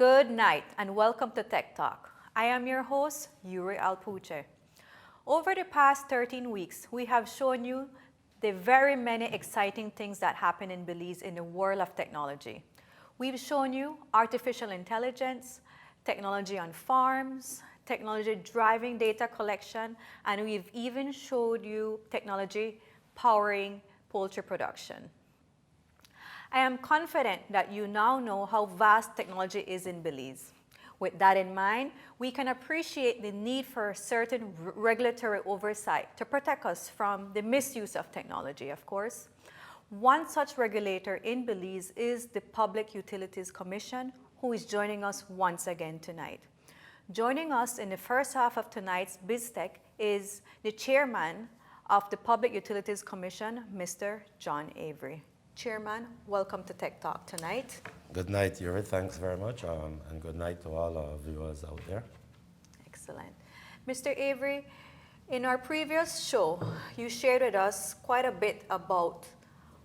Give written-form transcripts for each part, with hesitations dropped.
Good night and welcome to Tech Talk. I am your host, Yuri Alpuche. Over the past 13 weeks, we have shown you the very many exciting things that happen in Belize in the world of technology. We've shown you artificial intelligence, technology on farms, technology driving data collection, and we've even showed you technology powering poultry production. I am confident that you now know how vast technology is in Belize. With that in mind, we can appreciate the need for certain regulatory oversight to protect us from the misuse of technology, of course. One such regulator in Belize is the Public Utilities Commission, who is joining us once again tonight. Joining us in the first half of tonight's BizTech is the chairman of the Public Utilities Commission, Mr. John Avery. Chairman, welcome to Tech Talk tonight. Good night, Yuri. Thanks very much, and good night to all our viewers out there. Excellent. Mr. Avery, in our previous show, you shared with us quite a bit about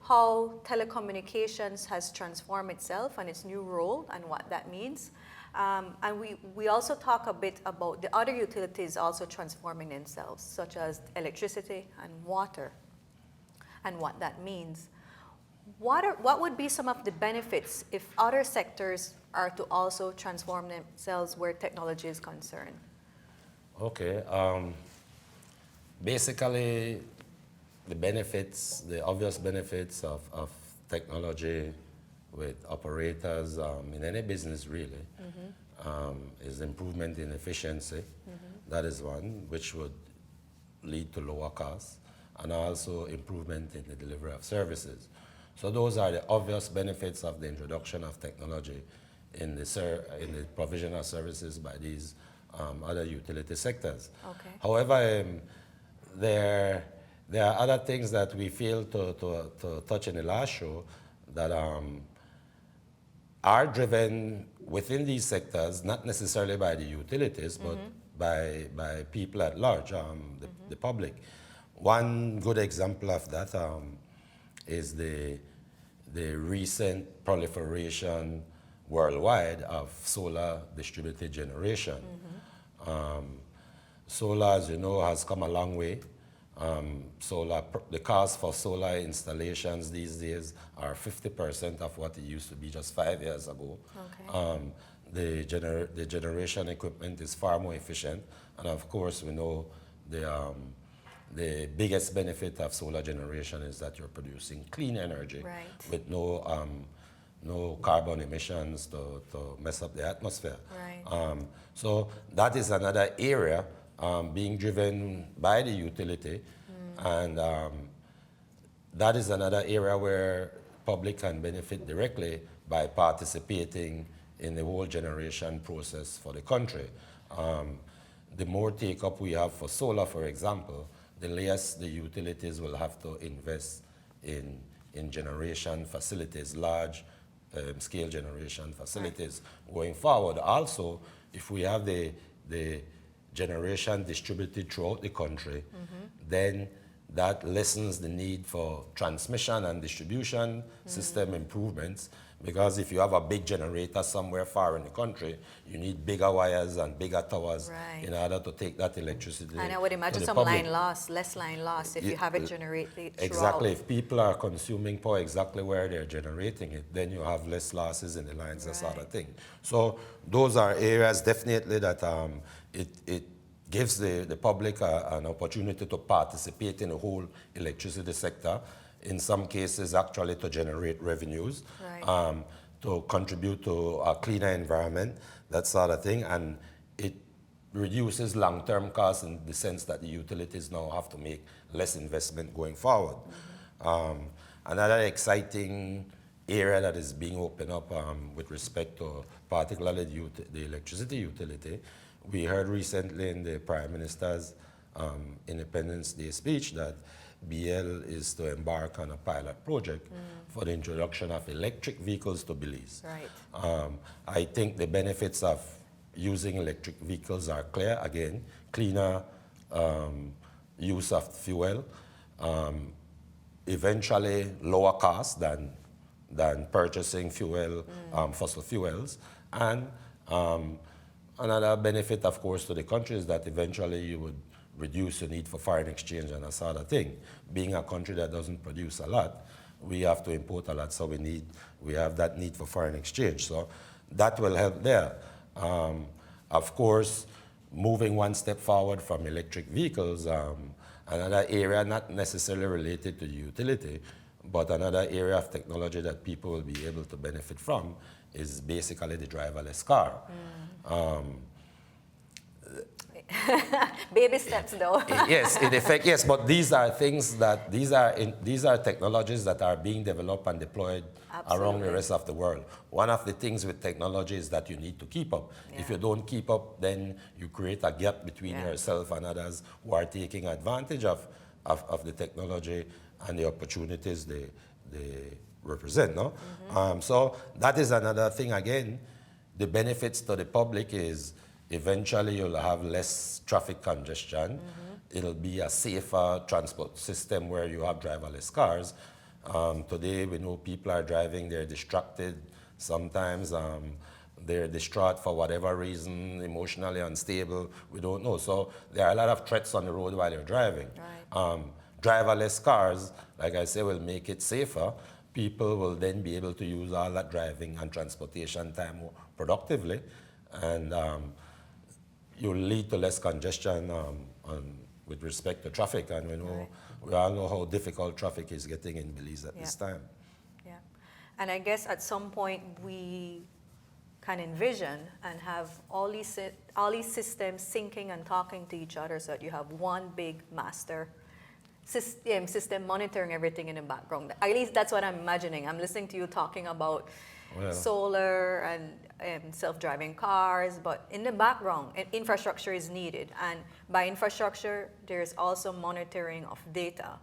how telecommunications has transformed itself and its new role and what that means. And we also talk a bit about the other utilities also transforming themselves, such as electricity and water, and what that means. What would be some of the benefits if other sectors are to also transform themselves where technology is concerned? Okay. Basically, the obvious benefits of technology with operators in any business really is improvement in efficiency. That is one, which would lead to lower costs, and also improvement in the delivery of services. So those are the obvious benefits of the introduction of technology in the provision of services by these other utility sectors. Okay. However, there are other things that we failed to touch in the last show that are driven within these sectors, not necessarily by the utilities, but by people at large, the public. One good example of that is the recent proliferation worldwide of solar distributed generation. Solar, as you know, has come a long way. The cost for solar installations these days are 50% of what it used to be just 5 years ago. Okay. The generation equipment is far more efficient, and of course we know the biggest benefit of solar generation is that you're producing clean energy with no carbon emissions to mess up the atmosphere. Right. So that is another area being driven by the utility, and that is another area where public can benefit directly by participating in the whole generation process for the country. The more take-up we have for solar, for example, the less the utilities will have to invest in generation facilities, large scale generation facilities going forward. Also, if we have the generation distributed throughout the country, then that lessens the need for transmission and distribution system improvements, because if you have a big generator somewhere far in the country, you need bigger wires and bigger towers in order to take that electricity. And I would imagine some line loss, less line loss if you have it generated throughout. Exactly. If people are consuming power exactly where they're generating it, then you have less losses in the lines, that sort of thing. So those are areas definitely that it gives the public an opportunity to participate in the whole electricity sector, in some cases actually to generate revenues, to contribute to a cleaner environment, that sort of thing, and it reduces long-term costs in the sense that the utilities now have to make less investment going forward. Another exciting area that is being opened up with respect to particularly the electricity utility, we heard recently in the Prime Minister's Independence Day speech that BL is to embark on a pilot project for the introduction of electric vehicles to Belize. Right. I think the benefits of using electric vehicles are clear. Again, cleaner use of fuel, eventually lower cost than purchasing fuel, fossil fuels, And another benefit, of course, to the country is that eventually you would reduce the need for foreign exchange and that sort of thing. Being a country that doesn't produce a lot, we have to import a lot, so we have that need for foreign exchange. So that will help there. Of course, moving one step forward from electric vehicles, another area not necessarily related to the utility, but another area of technology that people will be able to benefit from is basically the driverless car. Baby steps, though. Yes, in effect, yes, but these are things that, these are technologies that are being developed and deployed around the rest of the world. One of the things with technology is that you need to keep up. Yeah. If you don't keep up, then you create a gap between yourself and others who are taking advantage of the technology and the opportunities they represent, no? So that is another thing. Again, the benefits to the public is eventually you'll have less traffic congestion. It'll be a safer transport system where you have driverless cars. Today, we know people are driving, they're distracted. Sometimes they're distraught for whatever reason, emotionally unstable, we don't know. So there are a lot of threats on the road while you're driving. Right. Driverless cars, like I say, will make it safer. People will then be able to use all that driving and transportation time more productively. And you'll lead to less congestion with respect to traffic. And we all know how difficult traffic is getting in Belize at this time. Yeah. And I guess at some point we can envision and have all these systems syncing and talking to each other so that you have one big master system monitoring everything in the background. At least that's what I'm imagining. I'm listening to you talking about solar and self-driving cars, but in the background, infrastructure is needed. And by infrastructure, there's also monitoring of data.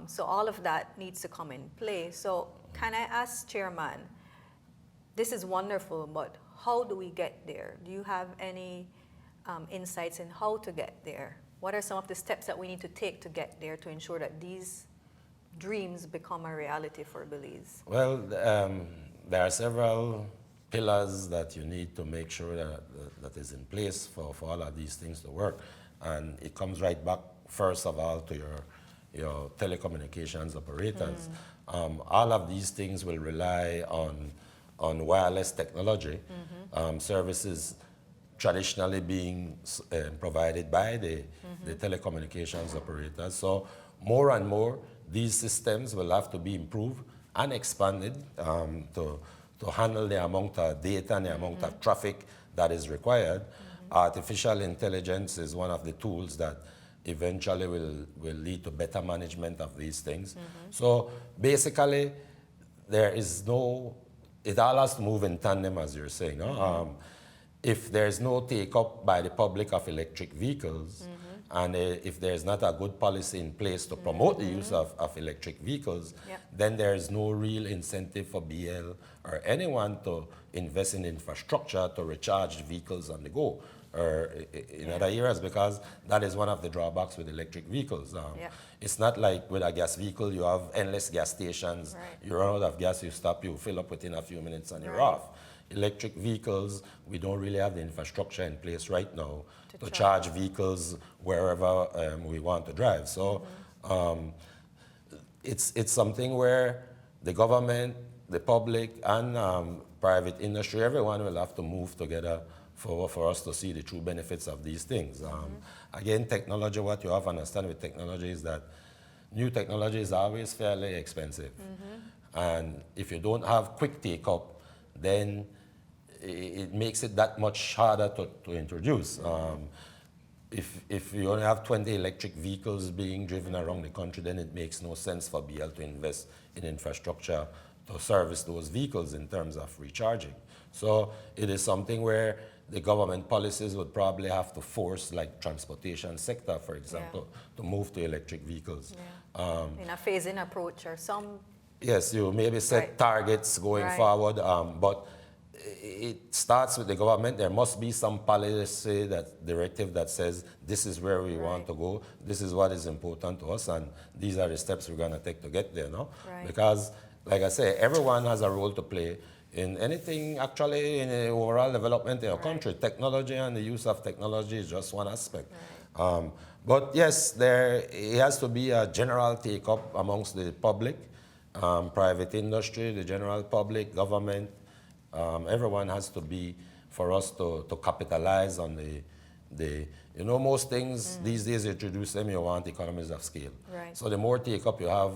So all of that needs to come in play. So can I ask Chairman, this is wonderful, but how do we get there? Do you have any insights in how to get there? What are some of the steps that we need to take to get there to ensure that these dreams become a reality for Belize? Well, there are several pillars that you need to make sure that is in place for all of these things to work. And it comes right back, first of all, to your telecommunications operators. All of these things will rely on wireless technology, services traditionally being provided by the telecommunications operators. So more and more, these systems will have to be improved and expanded to handle the amount of data and the amount of traffic that is required. Artificial intelligence is one of the tools that eventually will lead to better management of these things. So basically, it all has to move in tandem, as you're saying. If there's no take-up by the public of electric vehicles, and if there's not a good policy in place to promote the use of electric vehicles, then there's no real incentive for BL or anyone to invest in infrastructure to recharge vehicles on the go or in other areas, because that is one of the drawbacks with electric vehicles. It's not like with a gas vehicle, you have endless gas stations. You run out of gas, you stop, you fill up within a few minutes and you're off. Electric vehicles, we don't really have the infrastructure in place right now to charge vehicles wherever we want to drive. So it's something where the government, the public, and private industry, everyone will have to move together for us to see the true benefits of these things. Again, technology, what you have to understand with technology is that new technology is always fairly expensive. And if you don't have quick take-up, then it makes it that much harder to introduce. If you only have 20 electric vehicles being driven around the country, then it makes no sense for BL to invest in infrastructure to service those vehicles in terms of recharging. So it is something where the government policies would probably have to force, like transportation sector, for example, to move to electric vehicles. In a phase-in approach or some... Yes, you maybe set targets going forward, but it starts with the government. There must be some policy, directive that says this is where we want to go, this is what is important to us, and these are the steps we're going to take to get there, no? Because, like I say, everyone has a role to play. in anything actually in the overall development in our country. Technology and the use of technology is just one aspect. But yes, it has to be a general take-up amongst the public, private industry, the general public, government. Everyone has to be for us to capitalize on most things these days you introduce them, you want economies of scale. Right. So the more take-up you have,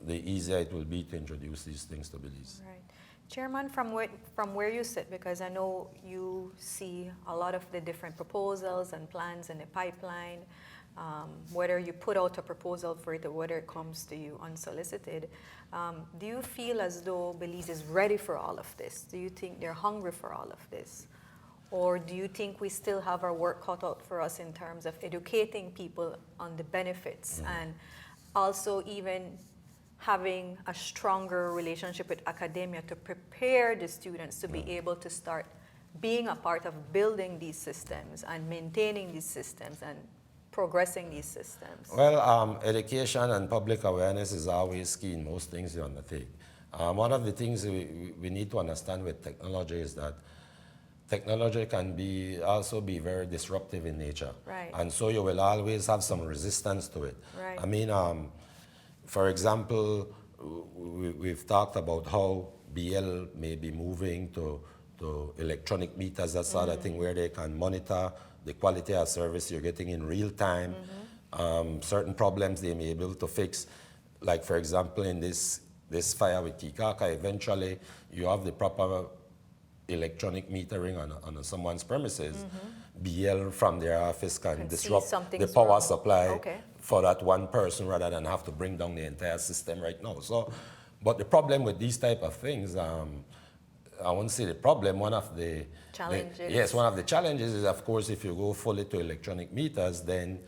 the easier it will be to introduce these things to Belize. Right. Chairman, from where you sit, because I know you see a lot of the different proposals and plans in the pipeline, whether you put out a proposal for it or whether it comes to you unsolicited, do you feel as though Belize is ready for all of this? Do you think they're hungry for all of this? Or do you think we still have our work cut out for us in terms of educating people on the benefits and also even having a stronger relationship with academia to prepare the students to be able to start being a part of building these systems and maintaining these systems and progressing these systems? Well, education and public awareness is always key in most things you undertake. One of the things we need to understand with technology is that technology can also be very disruptive in nature. Right. And so you will always have some resistance to it. Right. I mean, for example, we've talked about how BL may be moving to electronic meters, that sort of thing, where they can monitor the quality of service you're getting in real time. Certain problems they may be able to fix. Like, for example, in this fire with Kikaka, eventually you have the proper electronic metering on someone's premises. BL from their office can disrupt the power supply for that one person rather than have to bring down the entire system right now. So, but the problem with these type of things, I won't say the problem, one of the challenges. One of the challenges is, of course, if you go fully to electronic meters, then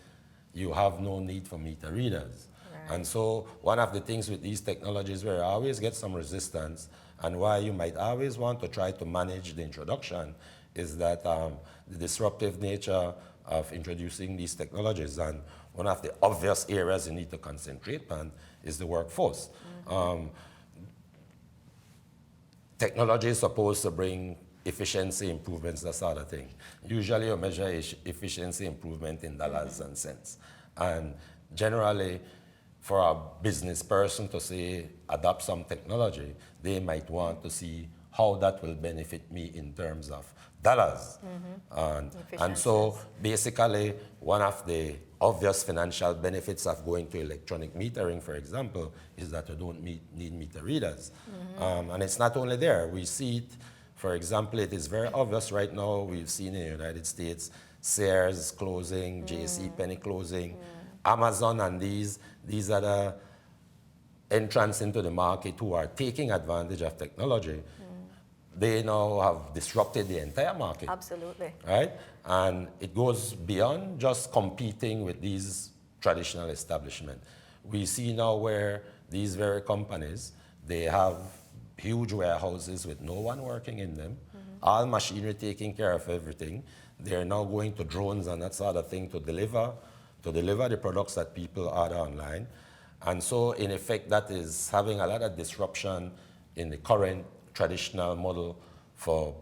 you have no need for meter readers. And so one of the things with these technologies where you always get some resistance and why you might always want to try to manage the introduction is that the disruptive nature of introducing these technologies. And one of the obvious areas you need to concentrate on is the workforce. Technology is supposed to bring efficiency improvements, that sort of thing. Usually you measure efficiency improvement in dollars and cents. And generally, for a business person to say, adopt some technology, they might want to see how that will benefit me in terms of dollars. And so basically, one of the obvious financial benefits of going to electronic metering, for example, is that you don't need meter readers. And it's not only there. We see it, for example, it is very obvious right now. We've seen in the United States, Sears closing, JCPenney closing, Amazon, and these are the entrants into the market who are taking advantage of technology. They now have disrupted the entire market. Absolutely. Right? And it goes beyond just competing with these traditional establishments. We see now where these very companies, they have huge warehouses with no one working in them, all machinery taking care of everything. They're now going to drones and that sort of thing to deliver the products that people order online. And so, in effect, that is having a lot of disruption in the current traditional model for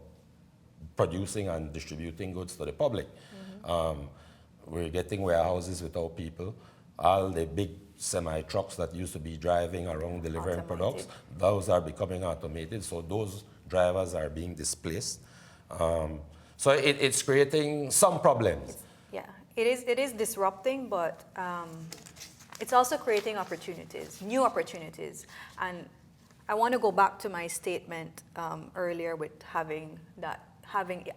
producing and distributing goods to the public. We're getting warehouses without people. All the big semi-trucks that used to be driving around delivering products, those are becoming automated, so those drivers are being displaced. So it's creating some problems. It is disrupting, but it's also creating opportunities, new opportunities. And I want to go back to my statement earlier with having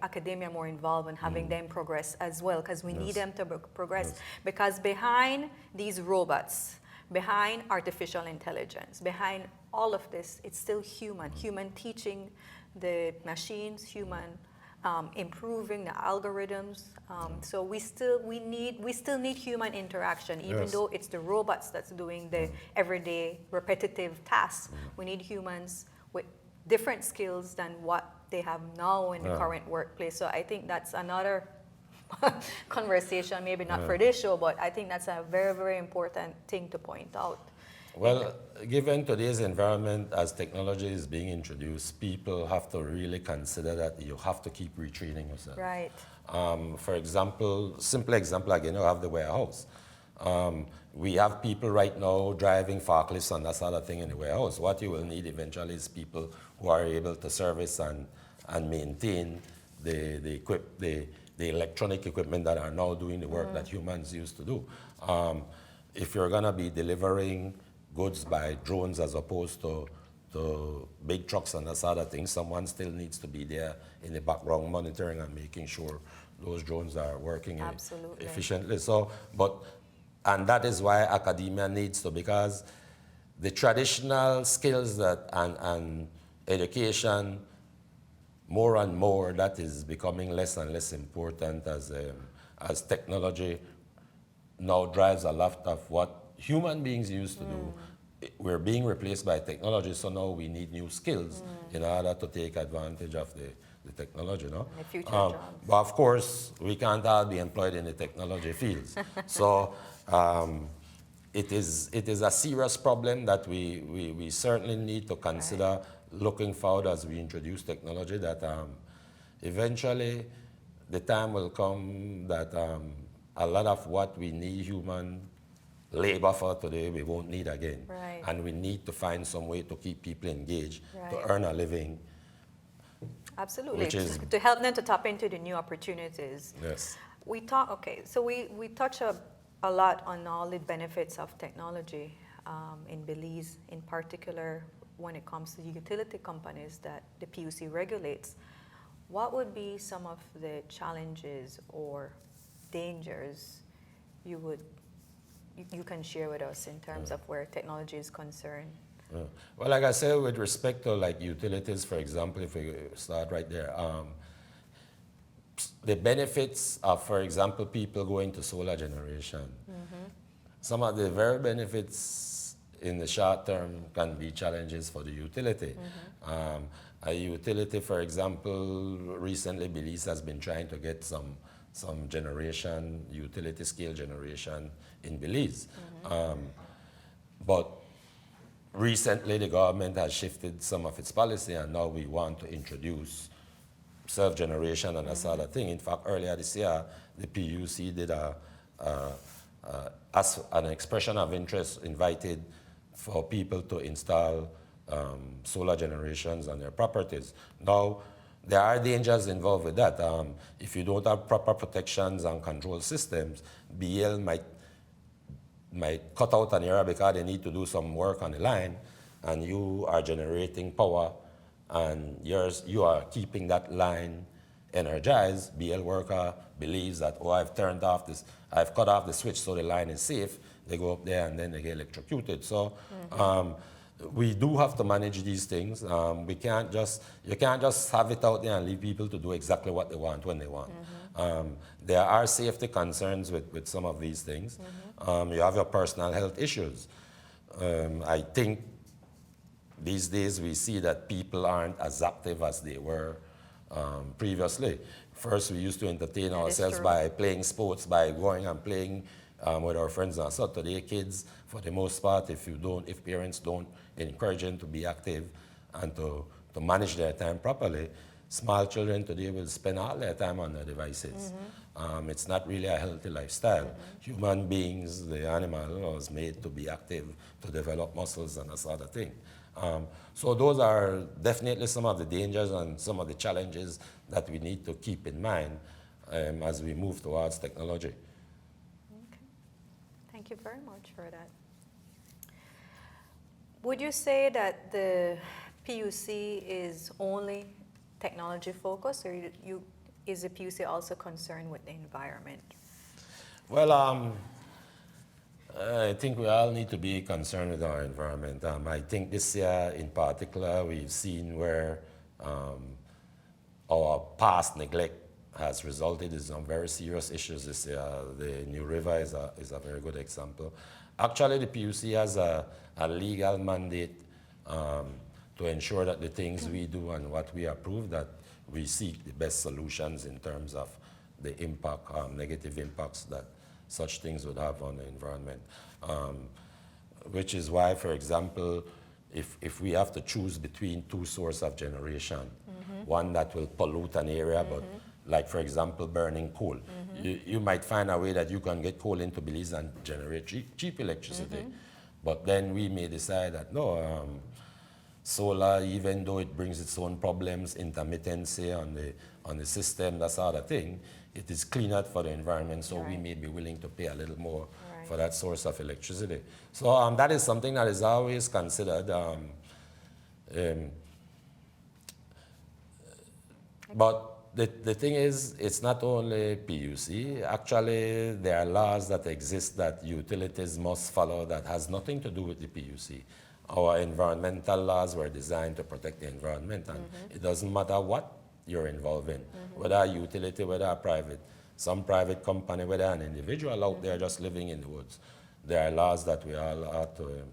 academia more involved and having them progress as well, because we need them to progress. Because behind these robots, behind artificial intelligence, behind all of this, it's still human teaching the machines, human improving the algorithms. So we still need human interaction, even though it's the robots that's doing the everyday repetitive tasks. We need humans with different skills than what they have now in the current workplace. So I think that's another conversation, maybe not for this show, but I think that's a very, very important thing to point out. Well, given today's environment, as technology is being introduced, people have to really consider that you have to keep retraining yourself. Right. For example, simple example again, you have the warehouse. We have people right now driving forklifts and that sort of thing in the warehouse. What you will need eventually is people who are able to service and maintain the electronic equipment that are now doing the work that humans used to do. If you're going to be delivering goods by drones as opposed to big trucks and that sort of thing, someone still needs to be there in the background monitoring and making sure those drones are working Absolutely. efficiently. And that is why academia needs to, because the traditional skills and education, more and more, that is becoming less and less important as technology now drives a lot of what human beings used to do. We're being replaced by technology, so now we need new skills in order to take advantage of the technology. No? The future jobs. But of course, we can't all be employed in the technology fields. So it is a serious problem that we certainly need to consider looking forward as we introduce technology, that eventually the time will come that a lot of what we need human labor for today, we won't need again. Right. And we need to find some way to keep people engaged, to Right. earn a living. Absolutely. Which is- To help them to tap into the new opportunities. Yes. We talk, okay, so we touch a lot on all the benefits of technology in Belize, in particular when it comes to utility companies that the PUC regulates. What would be some of the challenges or dangers you can share with us in terms of where technology is concerned? Well, like I said, with respect to like utilities, for example, if we start right there, the benefits of, for example, people going to solar generation. Some of the very benefits in the short term can be challenges for the utility. A utility, for example, recently Belize has been trying to get some generation, utility scale generation in Belize. But recently the government has shifted some of its policy, and now we want to introduce self-generation and that sort of thing. In fact, earlier this year, the PUC did as an expression of interest, invited for people to install solar generations on their properties. Now, there are dangers involved with that. If you don't have proper protections and control systems, BL might cut out an area because they need to do some work on the line, and you are generating power, and you are keeping that line energized. BL worker believes that, oh, I've cut off the switch so the line is safe. They go up there and then they get electrocuted. So we do have to manage these things. You can't just have it out there and leave people to do exactly what they want when they want. There are safety concerns with some of these things. You have your personal health issues. I think these days we see that people aren't as active as they were previously. First, we used to entertain ourselves by playing sports, by going and playing with our friends. And so today, kids, for the most part, if parents don't encourage them to be active and to manage their time properly, small children today will spend all their time on their devices. It's not really a healthy lifestyle. Human beings, the animal, was made to be active, to develop muscles and that sort of thing. So those are definitely some of the dangers and some of the challenges that we need to keep in mind as we move towards technology. Okay. Thank you very much for that. Would you say that the PUC is only technology focused, or is the PUC also concerned with the environment? Well, I think we all need to be concerned with our environment. I think this year in particular, we've seen where our past neglect has resulted in some very serious issues this year. The New River is a very good example. Actually, the PUC has a legal mandate to ensure that the things we do and what we approve, that we seek the best solutions in terms of the impact, negative impacts that such things would have on the environment. which is why, for example, if we have to choose between two sources of generation, one that will pollute an area, but like, for example, burning coal, you might find a way that you can get coal into Belize and generate cheap electricity. But then we may decide that, no, solar, even though it brings its own problems, intermittency on the system, that sort of thing, it is cleaner for the environment, so we may be willing to pay a little more for that source of electricity. So that is something that is always considered. But the thing is, it's not only PUC. Actually, there are laws that exist that utilities must follow that has nothing to do with the PUC. Our environmental laws were designed to protect the environment, and it doesn't matter what you're involved in, whether a utility, whether a private, some private company, whether an individual out there just living in the woods. There are laws that we all have to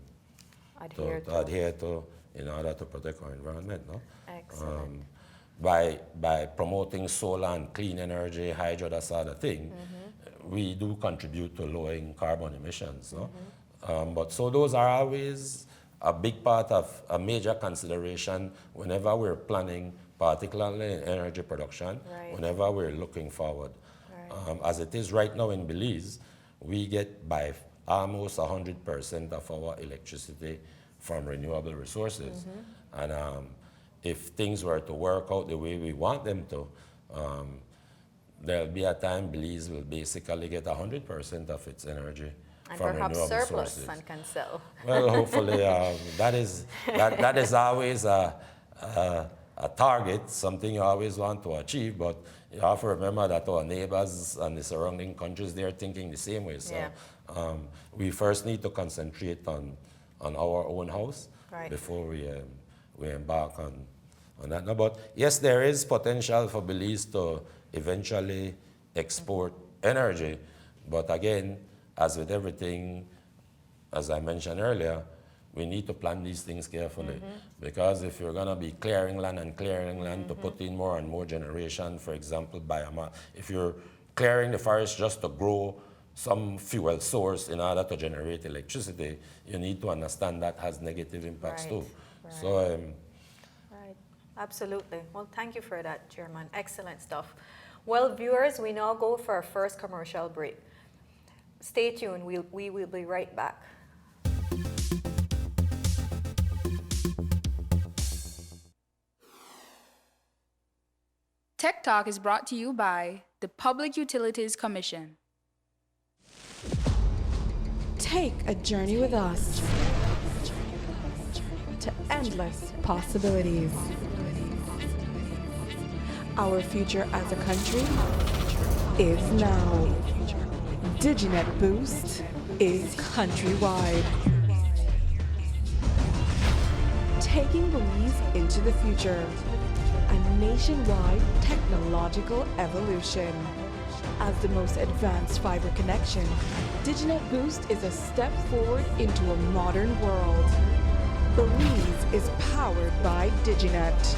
adhere to in order to protect our environment. No? Excellent. By promoting solar and clean energy, hydro, that sort of thing, we do contribute to lowering carbon emissions. No? But so those are always a big part of a major consideration whenever we're planning, particularly in energy production, whenever we're looking forward. As it is right now in Belize, we get by almost 100% of our electricity from renewable resources. And if things were to work out the way we want them to, there'll be a time Belize will basically get 100% of its energy and from perhaps renewable surplus sources. and can sell. Well, hopefully, that is always a target, something you always want to achieve, but you have to remember that our neighbors and the surrounding countries, they're thinking the same way. So we first need to concentrate on our own house before we embark on that. No, but yes, there is potential for Belize to eventually export energy, but again, as with everything, as I mentioned earlier, we need to plan these things carefully, because if you're going to be clearing land and clearing land to put in more and more generation, for example, biomass, if you're clearing the forest just to grow some fuel source in order to generate electricity, you need to understand that has negative impacts too. So, absolutely. Well, thank you for that, Chairman. Excellent stuff. Well, viewers, we now go for our first commercial break. Stay tuned. We will be right back. Tech Talk is brought to you by the Public Utilities Commission. Take a journey with us to endless possibilities. Our future as a country is now. Digicel Boost is countrywide. Taking Belize into the future. A nationwide technological evolution. As the most advanced fiber connection, Digicel Boost is a step forward into a modern world. Belize is powered by Diginet.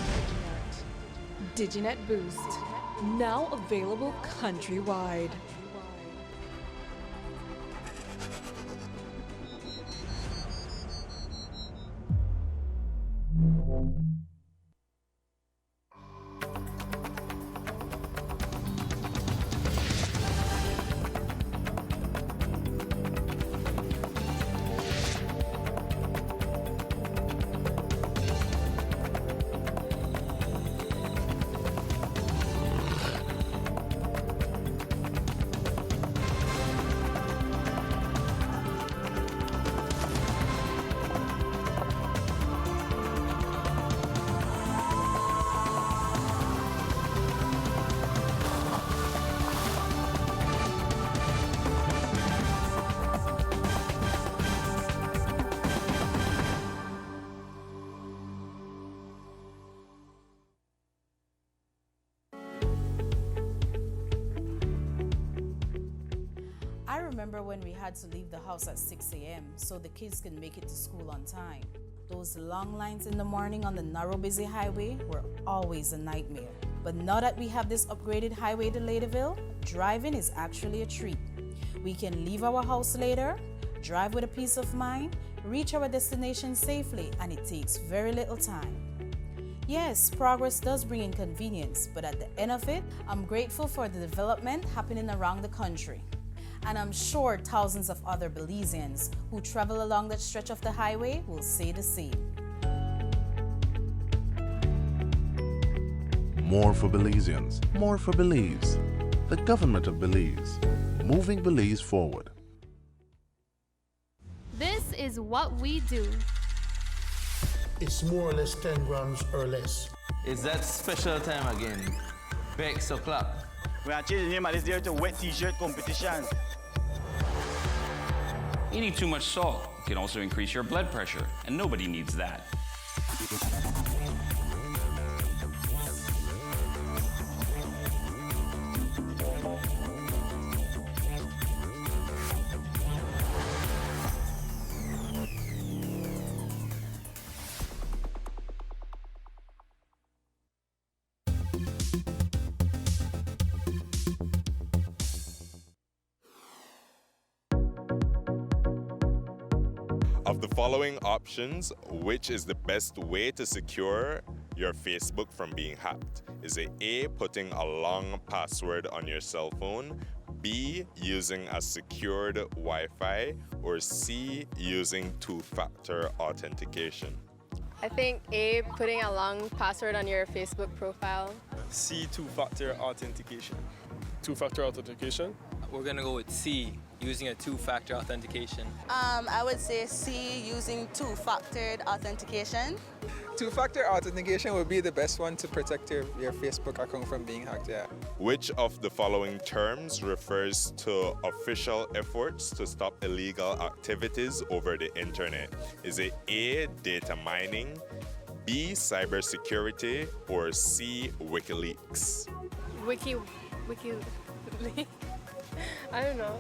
Digicel Boost, now available countrywide. I remember when we had to leave the house at 6 a.m. so the kids could make it to school on time. Those long lines in the morning on the narrow, busy highway were always a nightmare. But now that we have this upgraded highway to Ladyville, driving is actually a treat. We can leave our house later, drive with a peace of mind, reach our destination safely, and it takes very little time. Yes, progress does bring inconvenience, but at the end of it, I'm grateful for the development happening around the country. And I'm sure thousands of other Belizeans who travel along that stretch of the highway will say the same. More for Belizeans, more for Belize. The government of Belize, moving Belize forward. This is what we do. It's more or less 10 grams or less. It's that special time again. Bex o'clock. We are changing the name of this year to wet t-shirt competition. Eating too much salt can also increase your blood pressure, and nobody needs that. Of the following options, which is the best way to secure your Facebook from being hacked? Is it A, putting a long password on your cell phone, B, using a secured Wi-Fi, or C, using two-factor authentication? I think A, putting a long password on your Facebook profile. C, two-factor authentication. Two-factor authentication? We're gonna go with C, using a two-factor authentication. I would say C, using two-factor authentication. Two-factor authentication would be the best one to protect your Facebook account from being hacked, yeah. Which of the following terms refers to official efforts to stop illegal activities over the internet? Is it A, data mining, B, cybersecurity, or C, WikiLeaks? Wiki. I don't know.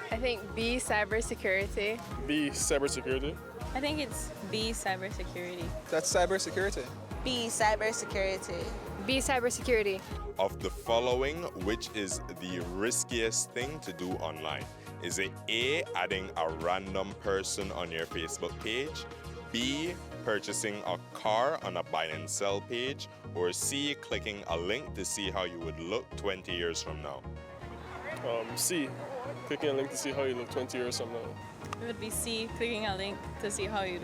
I think B, cybersecurity. B, cybersecurity. I think it's B, cybersecurity. That's cybersecurity. B, cybersecurity. B, cybersecurity. Of the following, which is the riskiest thing to do online? Is it A, adding a random person on your Facebook page, B, purchasing a car on a buy and sell page, or C, clicking a link to see how you would look 20 years from now? C, clicking a link to see how you look 20 years from now. It would be C, clicking a link to see how you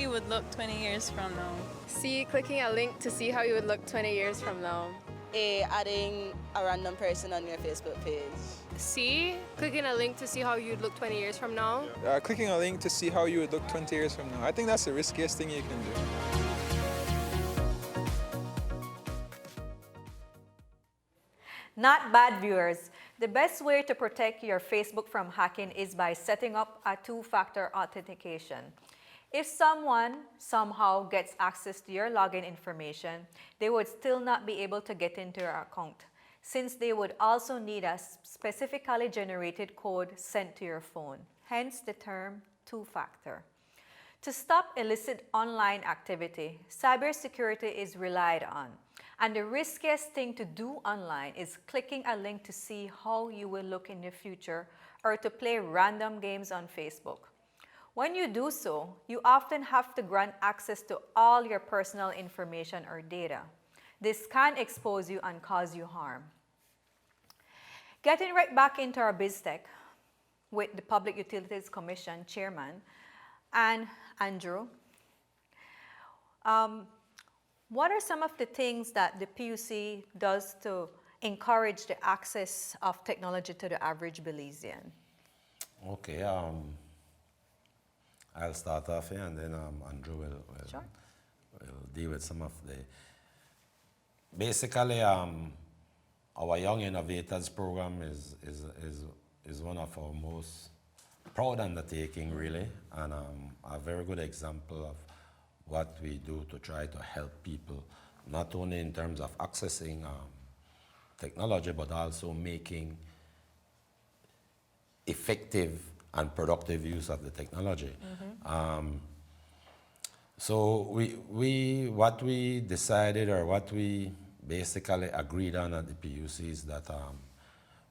would look 20 years from now. C, clicking a link to see how you would look 20 years from now. A, adding a random person on your Facebook page. C, clicking a link to see how you'd look 20 years from now. Clicking a link to see how you would look 20 years from now. I think that's the riskiest thing you can do. Not bad, viewers. The best way to protect your Facebook from hacking is by setting up a two-factor authentication. If someone somehow gets access to your login information, they would still not be able to get into your account, since they would also need a specifically generated code sent to your phone, hence the term two-factor. To stop illicit online activity, cybersecurity is relied on. And the riskiest thing to do online is clicking a link to see how you will look in the future or to play random games on Facebook. When you do so, you often have to grant access to all your personal information or data. This can expose you and cause you harm. Getting right back into our BizTech with the Public Utilities Commission Chairman and Andrew. What are some of the things that the PUC does to encourage the access of technology to the average Belizean? Okay, I'll start off here and then Andrew will deal with some of the... Basically, our Young Innovators program is one of our most proud undertaking, really, and a very good example of what we do to try to help people, not only in terms of accessing technology, but also making effective and productive use of the technology. So what we decided, or what we basically agreed on at the PUC, is that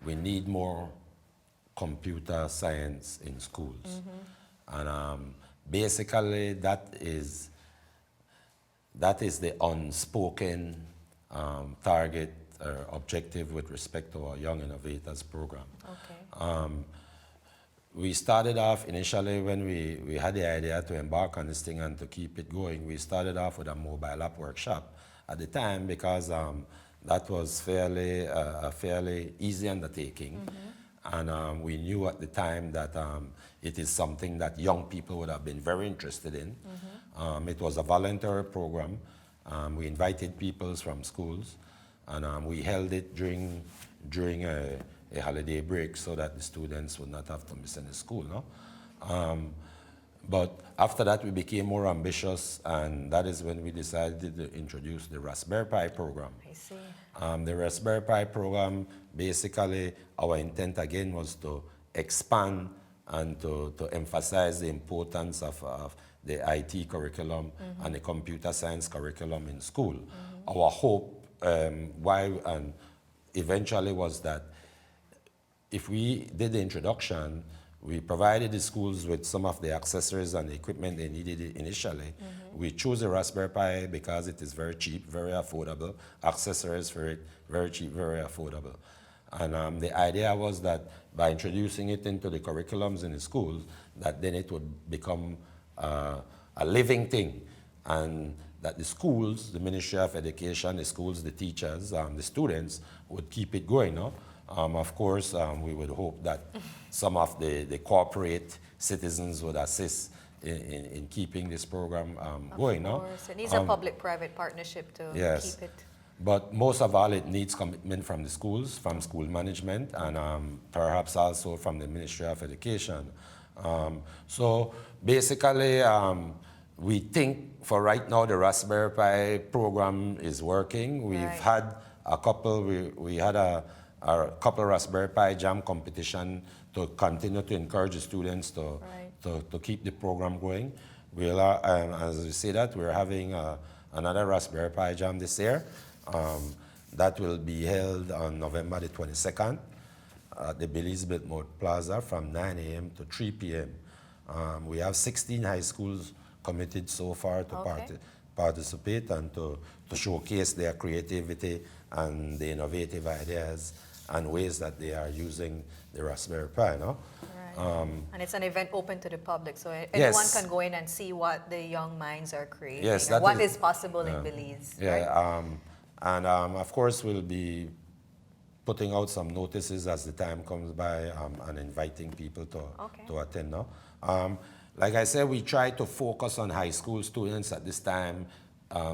we need more computer science in schools. And basically, that is the unspoken target or objective with respect to our Young Innovators program. Okay. We started off initially when we had the idea to embark on this thing and to keep it going. We started off with a mobile app workshop at the time because that was a fairly easy undertaking. And we knew at the time that it is something that young people would have been very interested in. It was a voluntary program. We invited people from schools, and we held it during a holiday break so that the students would not have to miss any school. No? But after that, we became more ambitious, and that is when we decided to introduce the Raspberry Pi program. I see. The Raspberry Pi program, basically, our intent again was to expand and to emphasize the importance of the IT curriculum and the computer science curriculum in school. Our hope, and eventually, was that if we did the introduction, we provided the schools with some of the accessories and the equipment they needed initially. We chose the Raspberry Pi because it is very cheap, very affordable. Accessories for it, very cheap, very affordable. And the idea was that by introducing it into the curriculums in the schools, that then it would become a living thing. And that the schools, the Ministry of Education, the schools, the teachers, the students would keep it going. No? Of course, we would hope that some of the corporate citizens would assist in keeping this program going. Of course, it needs a public-private partnership to keep it. But most of all, it needs commitment from the schools, from school management, and perhaps also from the Ministry of Education. So basically, we think for right now the Raspberry Pi program is working. We've had a couple, we had a couple Raspberry Pi Jam competition to continue to encourage the students to keep the program going. As we say that, we're having another Raspberry Pi Jam this year. That will be held on November the 22nd at the Belize Biltmore Plaza from 9 a.m. to 3 p.m. We have 16 high schools committed so far to participate and to showcase their creativity and the innovative ideas and ways that they are using the Raspberry Pi. No? Right. And it's an event open to the public, so anyone can go in and see what the young minds are creating, and what is possible in Belize. Yeah, and of course we'll be putting out some notices as the time comes by and inviting people to attend. No? Like I said, we try to focus on high school students at this time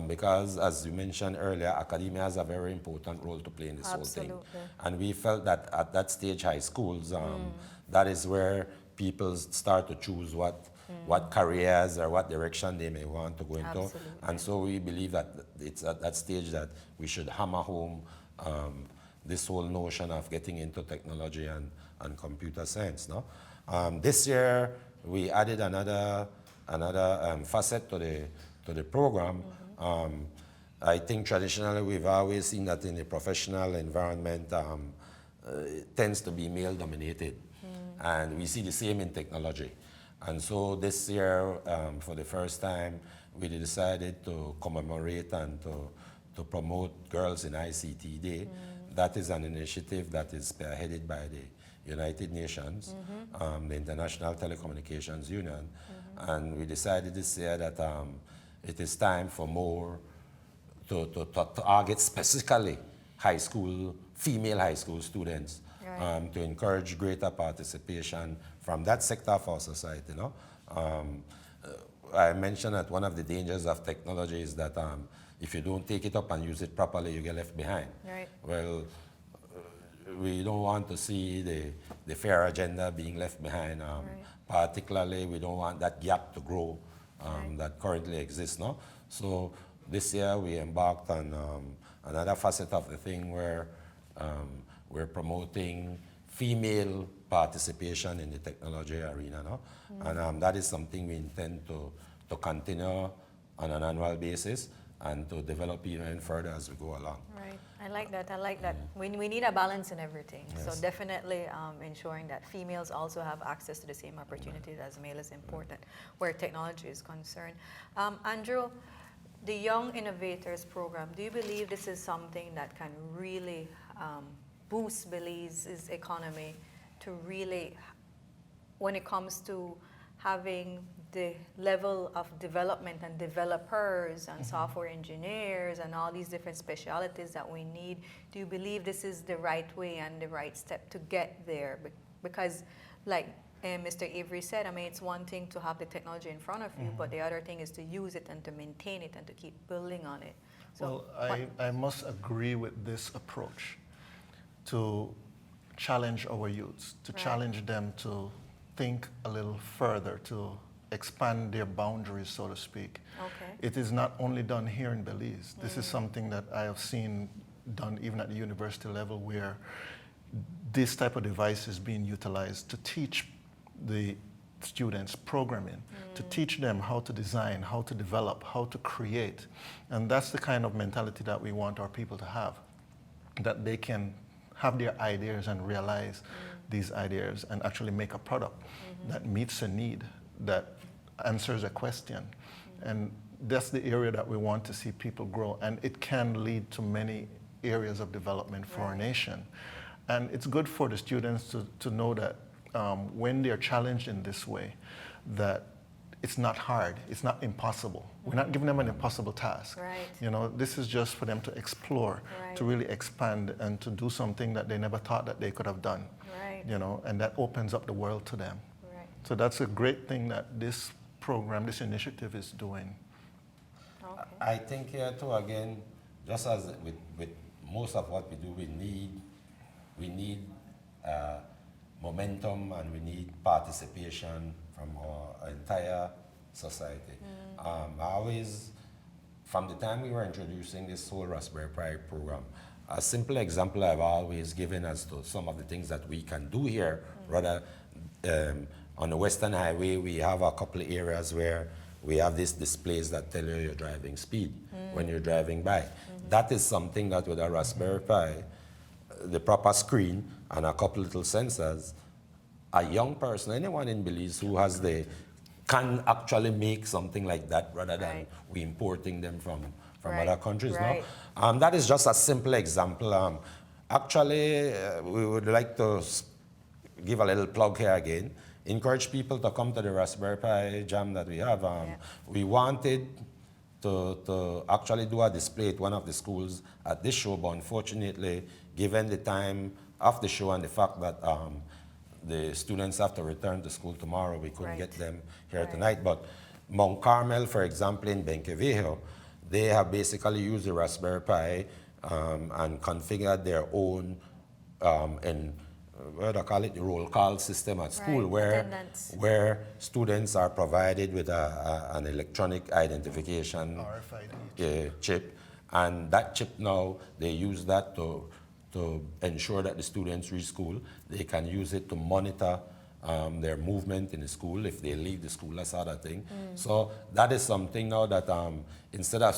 because, as you mentioned earlier, academia has a very important role to play in this whole thing. And we felt that at that stage, high schools, that is where people start to choose what careers or what direction they may want to go into. And so we believe that it's at that stage that we should hammer home this whole notion of getting into technology and computer science. No? This year, we added another facet to the program. I think traditionally we've always seen that in the professional environment it tends to be male dominated, and we see the same in technology. And so this year, for the first time, we decided to commemorate and to promote Girls in ICT Day. That is an initiative that is spearheaded by the United Nations, the International Telecommunications Union, and we decided this year that it is time for more to target specifically female high school students, to encourage greater participation from that sector of our society. You know? I mentioned that one of the dangers of technology is that if you don't take it up and use it properly, you get left behind. Right. Well, we don't want to see the fair agenda being left behind. Particularly, we don't want that gap to grow that currently exists. No? So this year we embarked on another facet of the thing where we're promoting female participation in the technology arena. No? And that is something we intend to continue on an annual basis. and to develop even further as we go along. Right. I like that. I like that. We need a balance in everything. Yes. So definitely ensuring that females also have access to the same opportunities as male is important where technology is concerned. Andrew, the Young Innovators program, do you believe this is something that can really boost Belize's economy to really, when it comes to having the level of development and developers and software engineers and all these different specialities that we need, do you believe this is the right way and the right step to get there? Because like Mr. Avery said, I mean, it's one thing to have the technology in front of you, but the other thing is to use it and to maintain it and to keep building on it. So I must agree with this approach to challenge our youths, to challenge them to think a little further, to expand their boundaries, so to speak. Okay. It is not only done here in Belize. This is something that I have seen done even at the university level, where this type of device is being utilized to teach the students programming, to teach them how to design, how to develop, how to create. And that's the kind of mentality that we want our people to have, that they can have their ideas and realize these ideas and actually make a product that meets a need, that answers a question. And that's the area that we want to see people grow. And it can lead to many areas of development for our nation. And it's good for the students to know that when they're challenged in this way, that it's not hard, it's not impossible. We're not giving them an impossible task. You know, this is just for them to explore, to really expand and to do something that they never thought that they could have done. You know, and that opens up the world to them. So that's a great thing that this program, this initiative is doing. I think here too, again, just as with most of what we do, we need momentum and we need participation from our entire society. Always, from the time we were introducing this whole Raspberry Pi program, a simple example I've always given as to some of the things that we can do here, rather on the Western Highway, we have a couple of areas where we have these displays that tell you your driving speed when you're driving by. That is something that with a Raspberry Pi, the proper screen and a couple little sensors, a young person, anyone in Belize who has can actually make something like that rather than we importing them from other countries. No? That is just a simple example. Actually, we would like to give a little plug here again. Encourage people to come to the Raspberry Pi Jam that we have. We wanted to actually do a display at one of the schools at this show, but unfortunately, given the time of the show and the fact that the students have to return to school tomorrow, we couldn't get them here tonight. But Mount Carmel, for example, in PUC Vehicle, they have basically used the Raspberry Pi and configured their own what do I call it, the roll call system at school, where students are provided with an electronic identification chip, and that chip now, they use that to ensure that the students reach school. They can use it to monitor their movement in the school. If they leave the school, that's other thing. So that is something now that instead of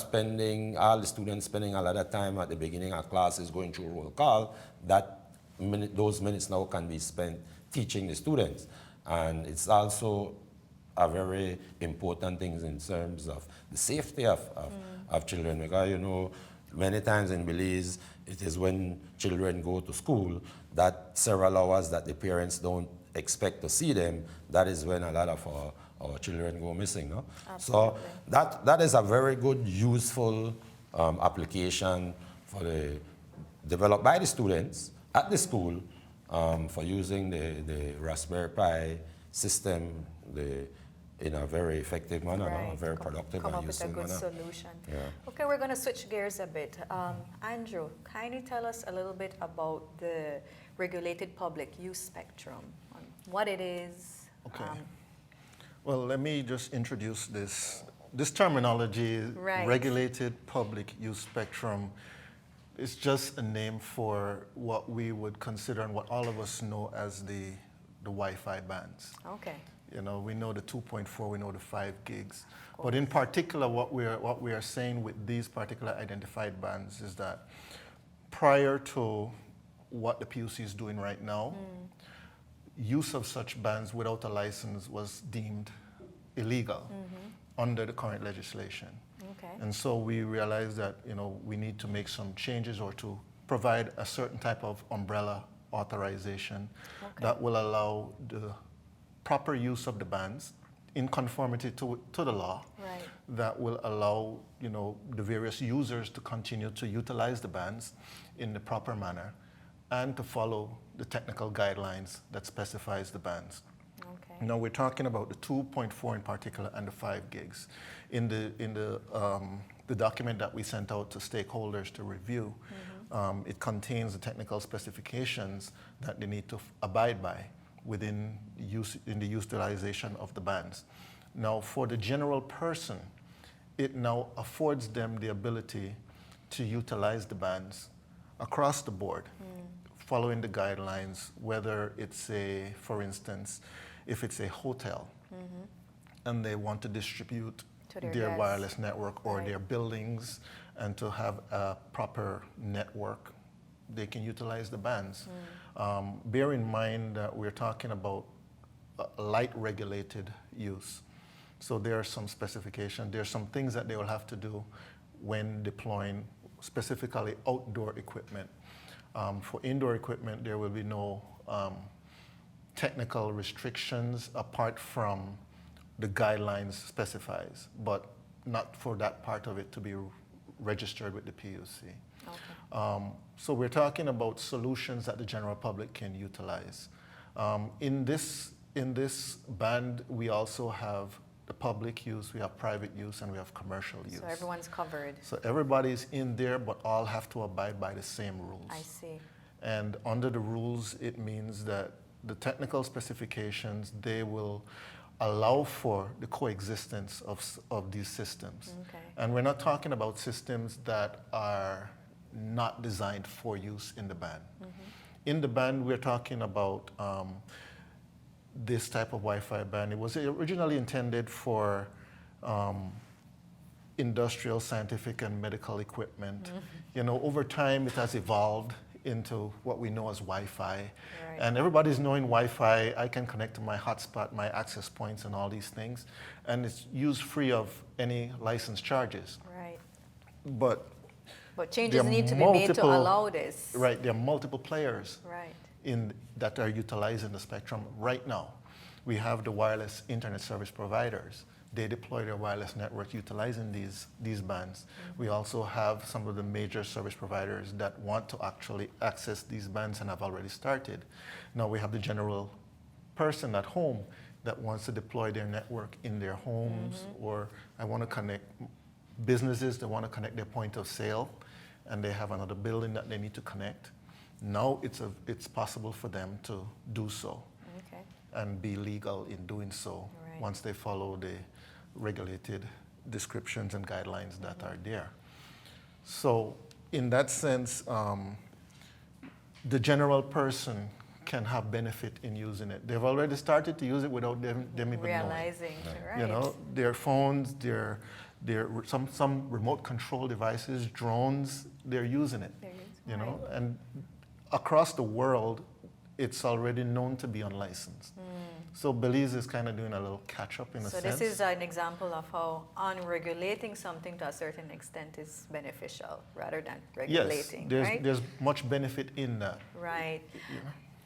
all the students spending a lot of time at the beginning of classes going through roll call, those minutes now can be spent teaching the students. And it's also a very important thing in terms of the safety of children. Because, you know, many times in Belize, it is when children go to school, that several hours that the parents don't expect to see them, that is when a lot of our children go missing. No? So that is a very good, useful application developed by the students at the school for using the Raspberry Pi system in a very effective manner, no? A very productive and useful manner. Come up with a good solution. Okay, we're going to switch gears a bit. Andrew, kindly tell us a little bit about the regulated public use spectrum, what it is. Okay. Well, let me just introduce this. This terminology, regulated public use spectrum, is just a name for what we would consider and what all of us know as the Wi-Fi bands. Okay. You know, we know the 2.4, we know the 5 gigs. But in particular, what we are saying with these particular identified bands is that prior to what the PUC is doing right now, use of such bands without a license was deemed illegal under the current legislation. Okay. And so we realized that, you know, we need to make some changes or to provide a certain type of umbrella authorization that will allow the proper use of the bands in conformity to the law, that will allow, you know, the various users to continue to utilize the bands in the proper manner and to follow the technical guidelines that specifies the bands. Okay. Now we're talking about the 2.4 in particular and the 5 gigs. In the document that we sent out to stakeholders to review, it contains the technical specifications that they need to abide by within the utilization of the bands. Now, for the general person, it now affords them the ability to utilize the bands across the board, following the guidelines, whether it's for instance, if it's a hotel and they want to distribute their wireless network or their buildings and to have a proper network, they can utilize the bands. Bear in mind that we're talking about light regulated use. So there are some specifications, there are some things that they will have to do when deploying specifically outdoor equipment. For indoor equipment, there will be no technical restrictions apart from the guidelines specifies, but not for that part of it to be registered with the PUC. Okay. So we're talking about solutions that the general public can utilize. In this band, we also have the public use, we have private use, and we have commercial use. So everyone's covered. So everybody's in there, but all have to abide by the same rules. I see. And under the rules, it means that the technical specifications, they will allow for the coexistence of these systems. Okay. And we're not talking about systems that are not designed for use in the band. In the band, we're talking about this type of Wi-Fi band. It was originally intended for industrial, scientific, and medical equipment. You know, over time, it has evolved into what we know as Wi-Fi. And everybody's knowing Wi-Fi. I can connect to my hotspot, my access points, and all these things. And it's used free of any license charges. Right. But changes need to be made to allow this. Right, there are multiple players right. that are utilizing the spectrum right now. We have the wireless internet service providers. They deploy their wireless network utilizing these bands. We also have some of the major service providers that want to actually access these bands and have already started. Now we have the general person at home that wants to deploy their network in their homes, or I want to connect businesses that want to connect their point of sale, and they have another building that they need to connect. Now it's possible for them to do so and be legal in doing so once they follow the regulated descriptions and guidelines that are there. So in that sense, the general person can have benefit in using it. They've already started to use it without them even realizing, knowing. You know, their phones, their some remote control devices, drones, they're using it. You know, and across the world, it's already known to be unlicensed. So Belize is kind of doing a little catch-up in a sense. So this is an example of how unregulating something to a certain extent is beneficial rather than regulating, yes, there's much benefit in that. Right.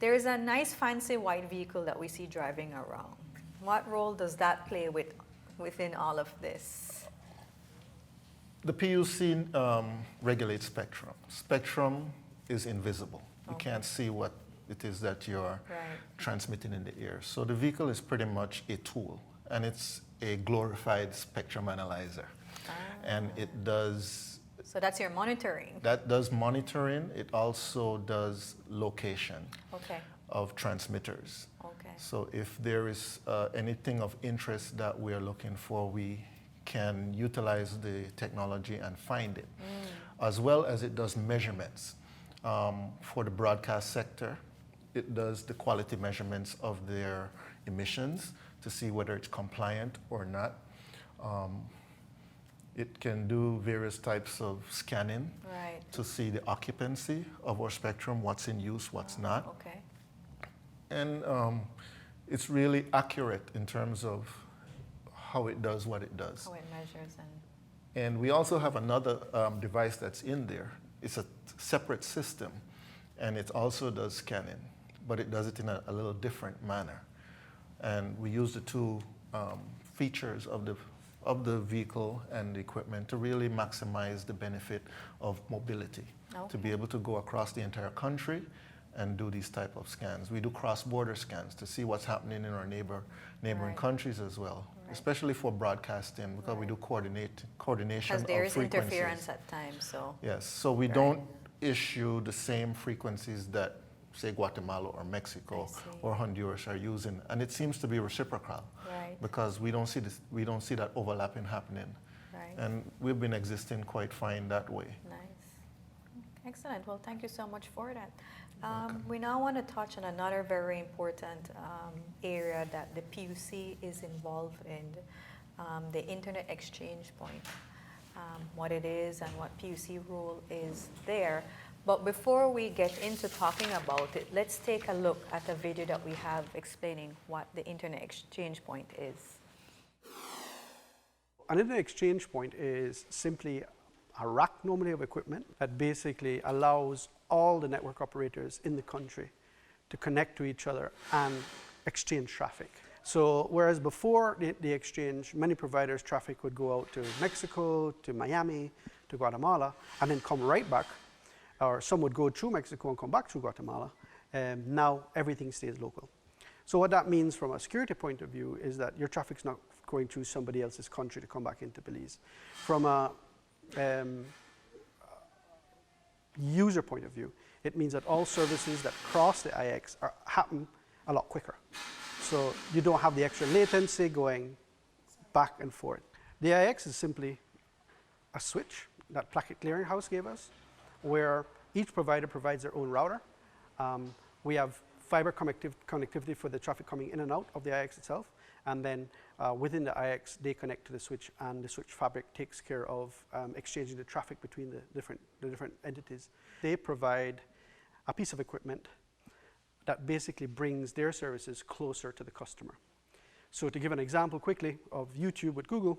There is a nice fancy white vehicle that we see driving around. What role does that play within all of this? The PUC regulates spectrum. Spectrum is invisible. You can't see what it is that you're transmitting in the air. So the vehicle is pretty much a tool, and it's a glorified spectrum analyzer. And it does... So that's your monitoring? That does monitoring. It also does location of transmitters. So if there is anything of interest that we are looking for, we can utilize the technology and find it, as well as it does measurements. For the broadcast sector, it does the quality measurements of their emissions to see whether it's compliant or not. It can do various types of scanning to see the occupancy of our spectrum, what's in use, what's not. Okay. And it's really accurate in terms of how it does what it does. How it measures. And we also have another device that's in there. It's a separate system, and it also does scanning, but it does it in a little different manner. And we use the two features of the vehicle and the equipment to really maximize the benefit of mobility, to be able to go across the entire country and do these type of scans. We do cross-border scans to see what's happening in our neighboring countries as well, especially for broadcasting, because we do coordination because there is interference at times. So yes, so we don't issue the same frequencies that, say, Guatemala or Mexico or Honduras are using, and it seems to be reciprocal, because we don't see that overlapping happening, and we've been existing quite fine that way. Nice, excellent. Well, thank you so much for that. We now want to touch on another very important area that the PUC is involved in, the Internet Exchange Point, what it is and what PUC role is there. But before we get into talking about it, let's take a look at a video that we have explaining what the Internet Exchange Point is. An Internet Exchange Point is simply a rack normally of equipment that basically allows all the network operators in the country to connect to each other and exchange traffic. So whereas before the exchange, many providers' traffic would go out to Mexico, to Miami, to Guatemala, and then come right back, or some would go through Mexico and come back through Guatemala, now everything stays local. So what that means from a security point of view is that your traffic's not going through somebody else's country to come back into Belize. From a user point of view, it means that all services that cross the IX happen a lot quicker. So you don't have the extra latency going back and forth. The IX is simply a switch that Packet Clearinghouse gave us, where each provider provides their own router. We have fiber connectivity for the traffic coming in and out of the IX itself, and then within the IX, they connect to the switch, and the switch fabric takes care of exchanging the traffic between the different entities. They provide a piece of equipment that basically brings their services closer to the customer. So to give an example quickly of YouTube with Google,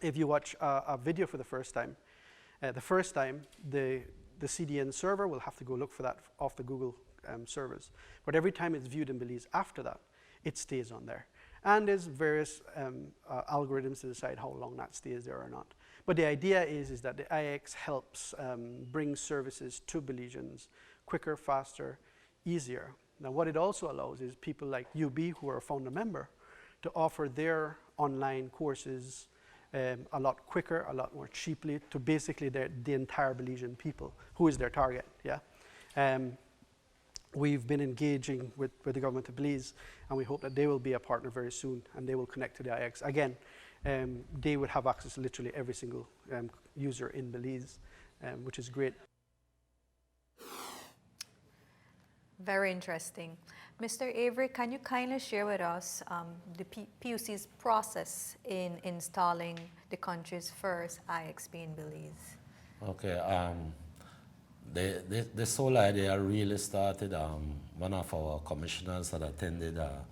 if you watch a video for the first time, the CDN server will have to go look for that off the Google servers. But every time it's viewed in Belize after that, it stays on there. And there's various algorithms to decide how long that stays there or not. But the idea is that the IX helps bring services to Belizeans quicker, faster, easier. Now what it also allows is people like UB, who are a founder member, to offer their online courses a lot quicker, a lot more cheaply to basically the entire Belizean people, who is their target. We've been engaging with the government of Belize, and we hope that they will be a partner very soon, and they will connect to the IX. Again, they would have access to literally every single user in Belize, which is great. Very interesting. Mr. Avery, can you kindly share with us the PUC's process in installing the country's first IXP in Belize? Okay. This whole idea really started, one of our commissioners had attended a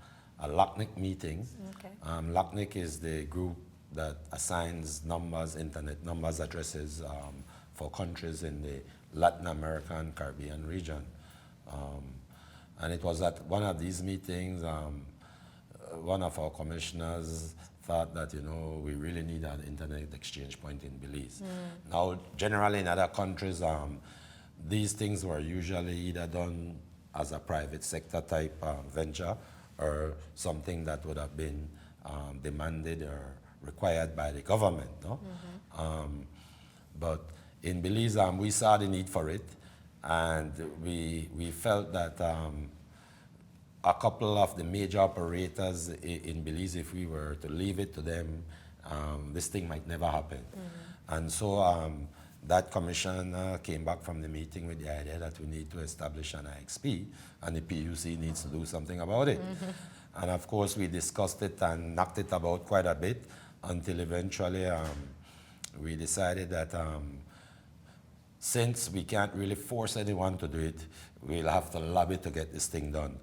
LACNIC meeting. Okay. LACNIC is the group that assigns numbers, internet numbers, addresses for countries in the Latin American, Caribbean region. And it was at one of these meetings, one of our commissioners thought that, we really need an internet exchange point in Belize. Now, generally in other countries, these things were usually either done as a private sector type venture or something that would have been demanded or required by the government. No? But in Belize, we saw the need for it, and we felt that a couple of the major operators in Belize, if we were to leave it to them, this thing might never happen. And so that commission came back from the meeting with the idea that we need to establish an IXP, and the PUC needs to do something about it. And of course, we discussed it and knocked it about quite a bit until eventually we decided that since we can't really force anyone to do it, we'll have to lobby to get this thing done.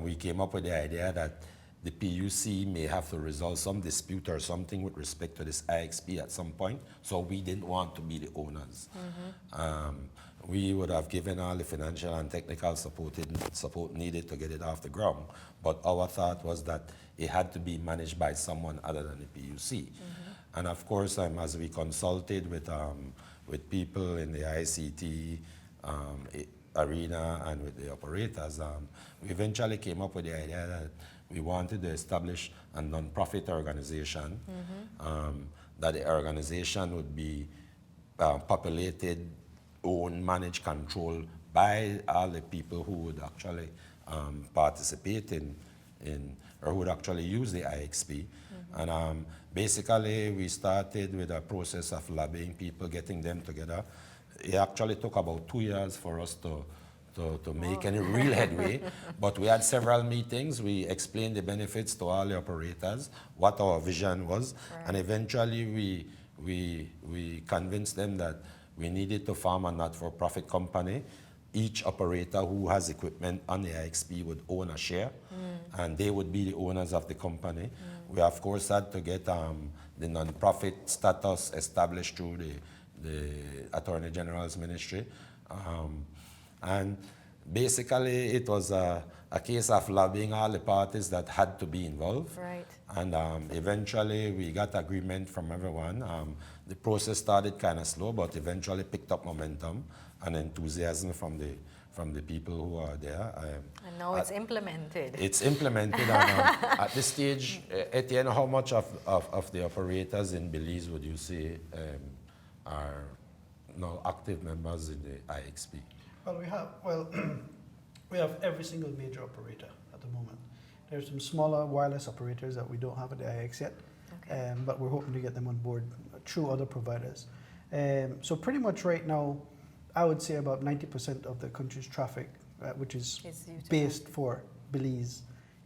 We came up with the idea that the PUC may have to resolve some dispute or something with respect to this IXP at some point, so we didn't want to be the owners. We would have given all the financial and technical support needed to get it off the ground, but our thought was that it had to be managed by someone other than the PUC. And of course, as we consulted with people in the ICT arena and with the operators, we eventually came up with the idea that we wanted to establish a non-profit organization, that the organization would be populated, owned, managed, controlled by all the people who would actually participate in or who would actually use the IXP. And basically, we started with a process of lobbying people, getting them together. It actually took about 2 years for us to make any real headway, but we had several meetings. We explained the benefits to all the operators, what our vision was, and eventually we convinced them that we needed to form a not-for-profit company. Each operator who has equipment on the IXP would own a share, and they would be the owners of the company. We, of course, had to get the non-profit status established through the Attorney General's ministry. And basically, it was a case of lobbying all the parties that had to be involved. Right. And eventually, we got agreement from everyone. The process started kind of slow, but eventually picked up momentum and enthusiasm from the people who are there. And now it's implemented. It's implemented. And, at this stage, Etienne, how much of the operators in Belize would you say are now active members in the IXP? We have every single major operator at the moment. There's some smaller wireless operators that we don't have at the IX yet, but we're hoping to get them on board through other providers. So pretty much right now, I would say about 90% of the country's traffic, which is based for Belize,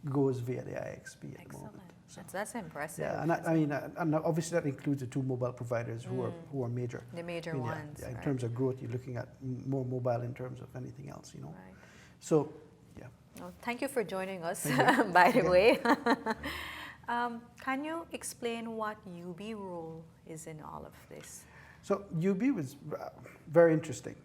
goes via the IXP at the moment. So, that's impressive. Yeah, and obviously that includes the two mobile providers who are major. The major ones. Yeah, in terms of growth, you're looking at more mobile in terms of anything else, you know. Right. So, yeah. Well, thank you for joining us, by the way. Can you explain what UB role is in all of this? So UB was very interesting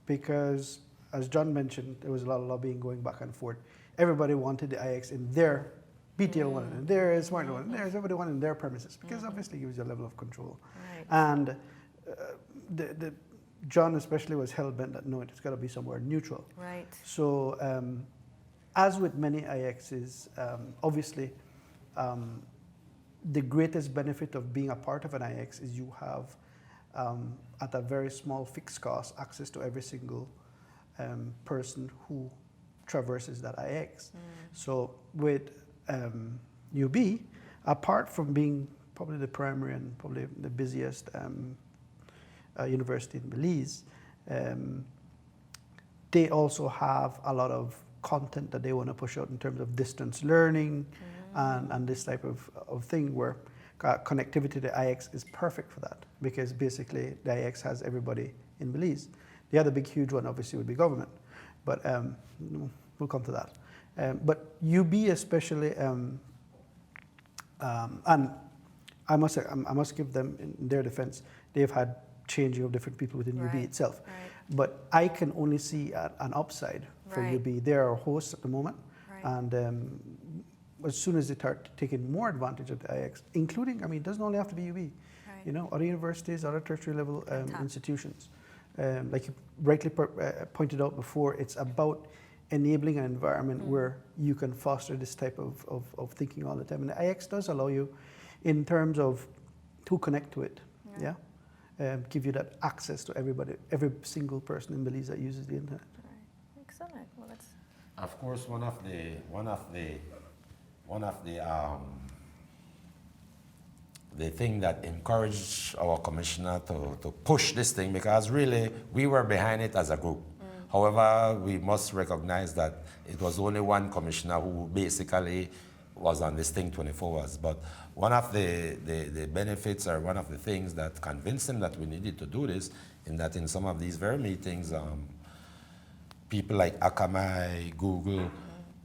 because, as John mentioned, there was a lot of lobbying going back and forth. Everybody wanted the IX in their BTL wanted in theirs, Smart wanted in theirs, everybody wanted in their premises because obviously it gives you a level of control. Right. And John especially was hell-bent that no, it's got to be somewhere neutral. Right. So as with many IXs, obviously the greatest benefit of being a part of an IX is you have at a very small fixed cost access to every single person who traverses that IX. So with UB, apart from being probably the primary and probably the busiest university in Belize, they also have a lot of content that they want to push out in terms of distance learning and this type of thing where connectivity to the IX is perfect for that because basically the IX has everybody in Belize. The other big huge one obviously would be government, but we'll come to that. But UB especially, and I must give them in their defense, they've had changing of different people within UB itself. Right. But I can only see an upside for UB. They are hosts at the moment, and as soon as they start taking more advantage of the IX, including, it doesn't only have to be UB, you know, other universities, other tertiary level institutions. Like you rightly pointed out before, it's about enabling an environment where you can foster this type of thinking all the time. And the IX does allow you, in terms of who connect to it, give you that access to everybody, every single person in Belize that uses the internet. Right. Excellent. Well, that's... Of course, one of the thing that encouraged our commissioner to push this thing, because really we were behind it as a group. However, we must recognize that it was only one commissioner who basically was on this thing 24 hours. But one of the benefits, or one of the things that convinced him that we needed to do this, in that in some of these very meetings, people like Akamai, Google,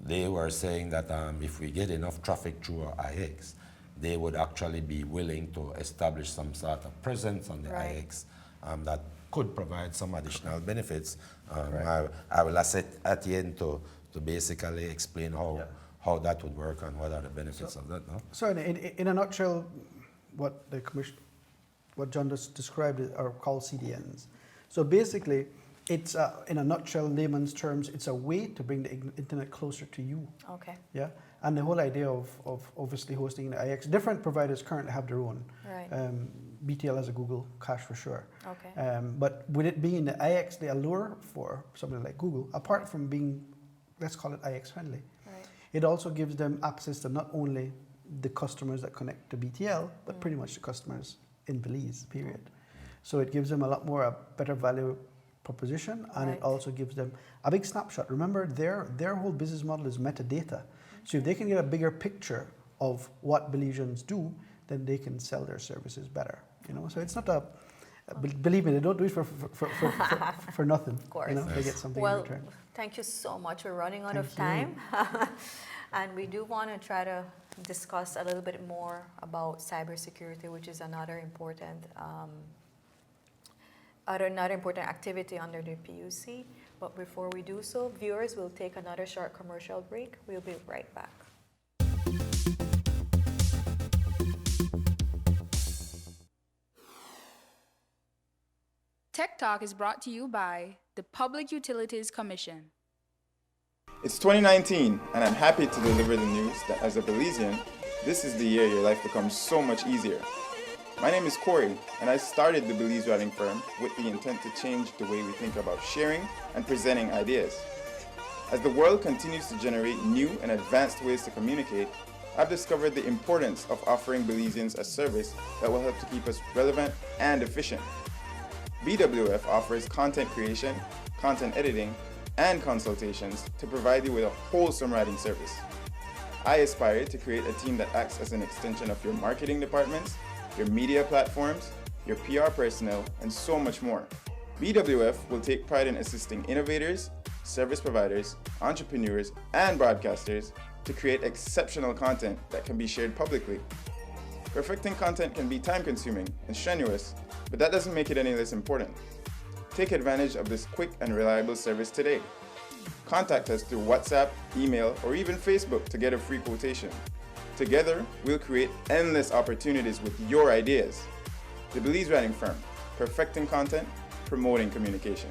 they were saying that if we get enough traffic through our IX, they would actually be willing to establish some sort of presence on the IX that could provide some additional benefits. I will ask at the end to basically explain how that would work and what are the benefits of that. No? So in a nutshell, what John just described are called CDNs. So basically, it's in a nutshell, layman's terms, it's a way to bring the internet closer to you. Okay. Yeah, and the whole idea of obviously hosting the IX, different providers currently have their own. Right. BTL has a Google cache for sure. Okay. But with it being the IX, the allure for somebody like Google, apart from being, let's call it IX friendly, it also gives them access to not only the customers that connect to BTL, but pretty much the customers in Belize, period. So it gives them a better value proposition, and it also gives them a big snapshot. Remember, their whole business model is metadata. So if they can get a bigger picture of what Belizeans do, then they can sell their services better. You know, so it's not a believe me, they don't do it for nothing. Of course. You know, they get something well, in return. Thank you so much. We're running out of time. And we do want to try to discuss a little bit more about cybersecurity, which is another important activity under the PUC. But before we do so, viewers, will take another short commercial break. We'll be right back. Tech Talk is brought to you by the Public Utilities Commission. It's 2019, and I'm happy to deliver the news that as a Belizean, this is the year your life becomes so much easier. My name is Corey, and I started the Belize Routing Firm with the intent to change the way we think about sharing and presenting ideas. As the world continues to generate new and advanced ways to communicate, I've discovered the importance of offering Belizeans a service that will help to keep us relevant and efficient. BWF offers content creation, content editing, and consultations to provide you with a wholesome writing service. I aspire to create a team that acts as an extension of your marketing departments, your media platforms, your PR personnel, and so much more. BWF will take pride in assisting innovators, service providers, entrepreneurs, and broadcasters to create exceptional content that can be shared publicly. Perfecting content can be time-consuming and strenuous, but that doesn't make it any less important. Take advantage of this quick and reliable service today. Contact us through WhatsApp, email, or even Facebook to get a free quotation. Together, we'll create endless opportunities with your ideas. The Belize Routing Firm, perfecting content, promoting communication.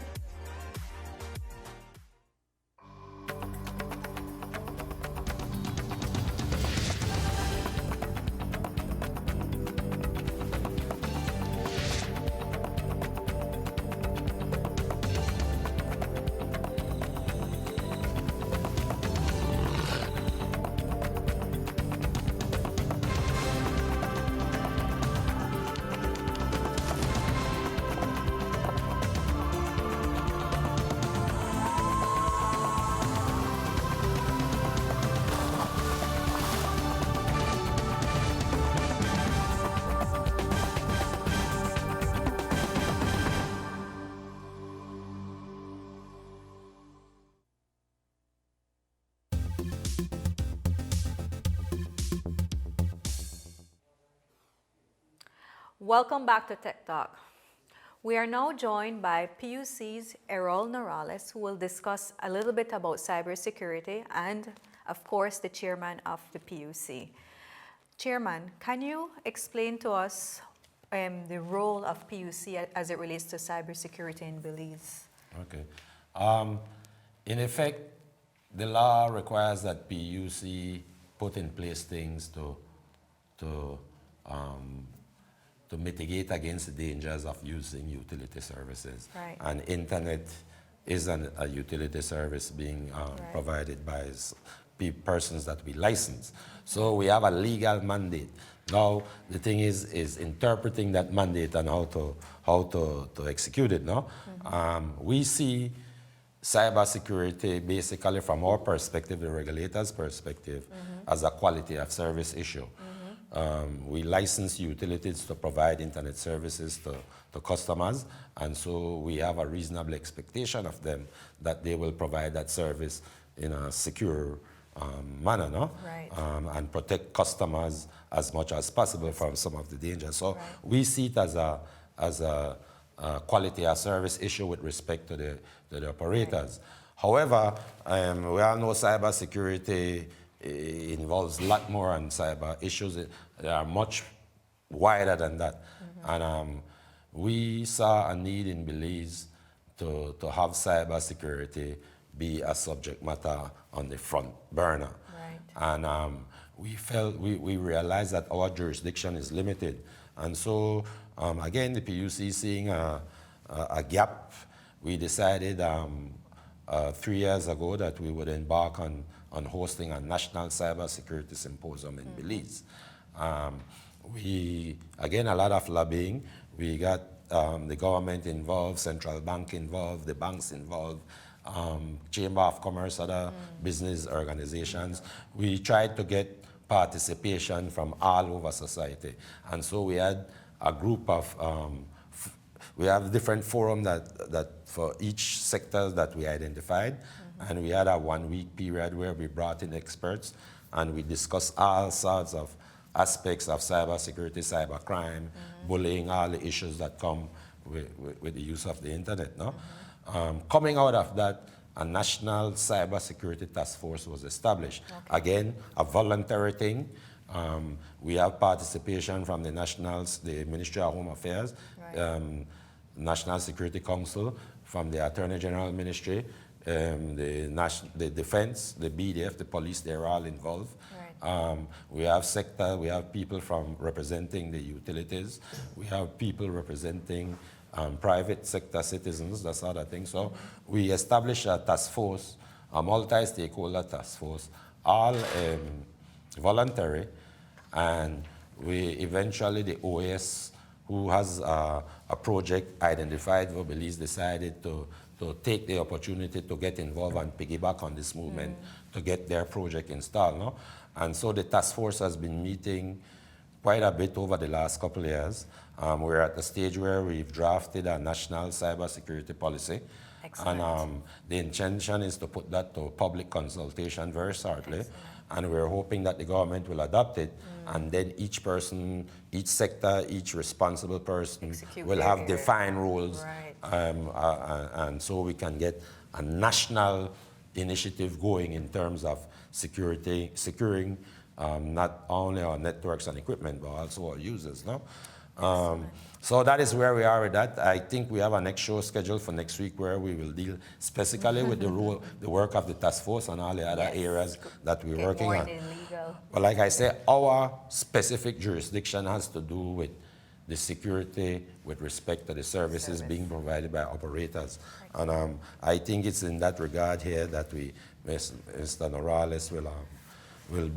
Welcome back to Tech Talk. We are now joined by PUC's Errol Norales, who will discuss a little bit about cybersecurity and, of course, the chairman of the PUC. Chairman, can you explain to us the role of PUC as it relates to cybersecurity in Belize? Okay. In effect, the law requires that PUC put in place things to mitigate against the dangers of using utility services. Right. And internet is a utility service being provided by persons that we license. So we have a legal mandate. Now the thing is interpreting that mandate and how to execute it. No, we see cybersecurity, basically from our perspective, the regulator's perspective, as a quality of service issue. We license utilities to provide internet services to customers, and so we have a reasonable expectation of them that they will provide that service in a secure manner, no? Right. And protect customers as much as possible from some of the dangers. So we see it as a quality of service issue with respect to the operators. However, we all know cybersecurity involves a lot more on cyber issues. They are much wider than that. And we saw a need in Belize to have cybersecurity be a subject matter on the front burner. Right. And we realized that our jurisdiction is limited. And so, again, the PUC seeing a gap, we decided 3 years ago that we would embark on hosting a national cybersecurity symposium in Belize. Again, a lot of lobbying. We got the government involved, central bank involved, the banks involved, Chamber of Commerce, other business organizations. We tried to get participation from all over society. And so we had a group of, we have different forums that for each sector that we identified. And we had a 1 week period where we brought in experts and we discussed all sorts of aspects of cybersecurity, cybercrime, bullying, all the issues that come with the use of the internet. No? Coming out of that, a national cybersecurity task force was established. Again, a voluntary thing. We have participation from the Ministry of Home Affairs, National Security Council, from the Attorney General Ministry, the Defense, the BDF, the police, they're all involved. We have people from representing the utilities. We have people representing private sector citizens, that sort of thing. So we established a task force, a multi-stakeholder task force, all voluntary, and we eventually, the OAS, who has a project identified for Belize, decided to take the opportunity to get involved and piggyback on this movement to get their project installed. No? And so the task force has been meeting quite a bit over the last couple of years. We're at the stage where we've drafted a national cybersecurity policy. Excellent. And the intention is to put that to public consultation very shortly. Excellent. And we're hoping that the government will adopt it, and then each person, each sector, each responsible person will have defined roles. And so we can get a national initiative going in terms of securing not only our networks and equipment, but also our users. No? So that is where we are with that. I think we have a next show scheduled for next week where we will deal specifically with the work of the task force and all the other areas that we're working on. But like I say, our specific jurisdiction has to do with the security with respect to the services being provided by operators. And I think it's in that regard here that Mr. Norales will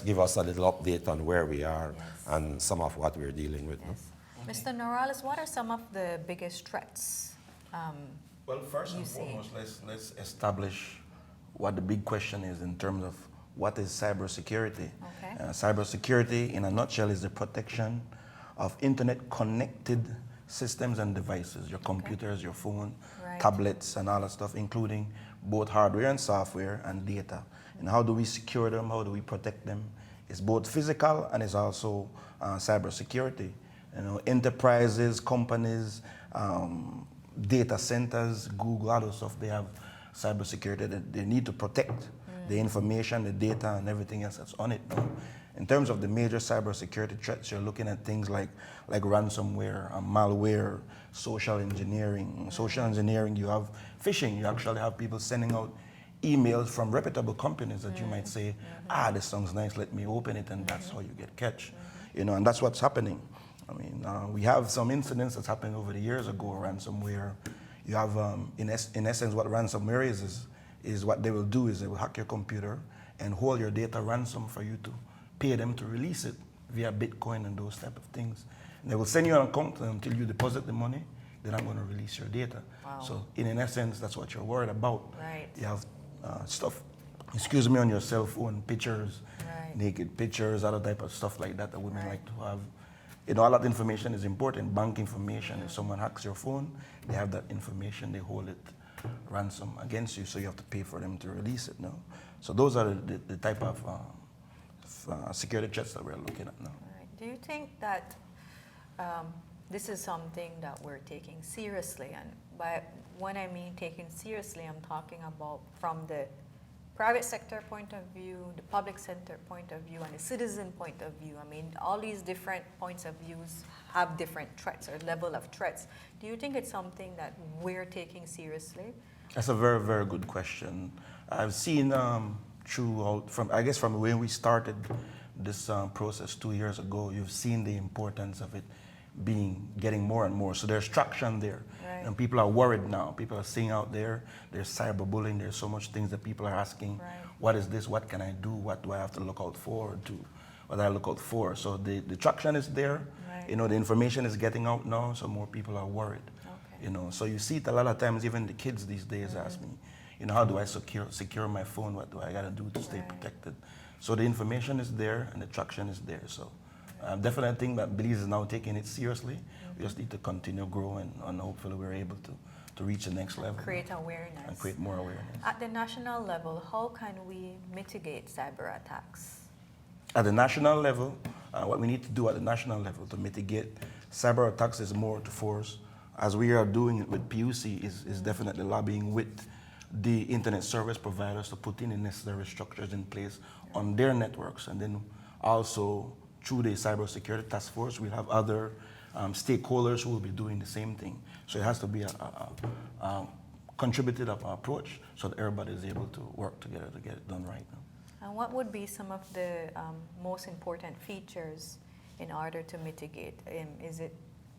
give us a little update on where we are and some of what we're dealing with. No? Mr. Norales, what are some of the biggest threats well, first and foremost, let's establish what the big question is in terms of what is cybersecurity. Cybersecurity, in a nutshell, is the protection of internet-connected systems and devices, your computers, your phone, tablets, and all that stuff, including both hardware and software and data. And how do we secure them? How do we protect them? It's both physical and it's also cybersecurity. You know, enterprises, companies, data centers, Google, all those stuff, they have cybersecurity that they need to protect the information, the data, and everything else that's on it. In terms of the major cybersecurity threats, you're looking at things like ransomware, malware, social engineering. Social engineering, you have phishing. You actually have people sending out emails from reputable companies that you might say, this sounds nice, let me open it, and that's how you get catch. You know, and that's what's happening. I mean, we have some incidents that's happened over the years ago, ransomware. You have, in essence, what ransomware is what they will do is they will hack your computer and hold your data ransom for you to pay them to release it via Bitcoin and those type of things. And they will send you an account until you deposit the money, they're not going to release your data. Wow. So in essence, that's what you're worried about. Right. You have stuff, excuse me, on your cell phone, pictures, right. naked pictures, other type of stuff like that women like to have. You know, all that information is important. Bank information, if someone hacks your phone, they have that information, they hold it ransom against you, so you have to pay for them to release it now. So those are the type of security threats that we're looking at now. Right. Do you think that this is something that we're taking seriously? And when I mean taking seriously, I'm talking about from the private sector point of view, the public sector point of view, and the citizen point of view. I mean, all these different points of views have different threats or level of threats. Do you think it's something that we're taking seriously? That's a very, very good question. I've seen throughout, from when we started this process 2 years ago, you've seen the importance of it getting more and more. So there's traction there. Right. And people are worried now. People are seeing out there's cyberbullying, there's so much things that people are asking, right. What is this, what can I do, what do I have to look out for, what do I look out for? So the traction is there, right. You know, the information is getting out now, so more people are worried. Okay. You know, so you see it a lot of times, even the kids these days ask me, you know, how do I secure my phone, what do I gotta do to stay protected? So the information is there and the traction is there, so. Definitely think that Belize is now taking it seriously. We just need to continue growing, and hopefully we're able to reach the next level. Create awareness. And create more awareness. At the national level, how can we mitigate cyber attacks? At the national level, what we need to do at the national level to mitigate cyber attacks is more to force, as we are doing it with PUC, is definitely lobbying with the internet service providers to put in the necessary structures in place on their networks, and then also through the cybersecurity task force, we'll have other stakeholders who will be doing the same thing. So it has to be a contributed approach so that everybody is able to work together to get it done right now. And what would be some of the most important features in order to mitigate? Is it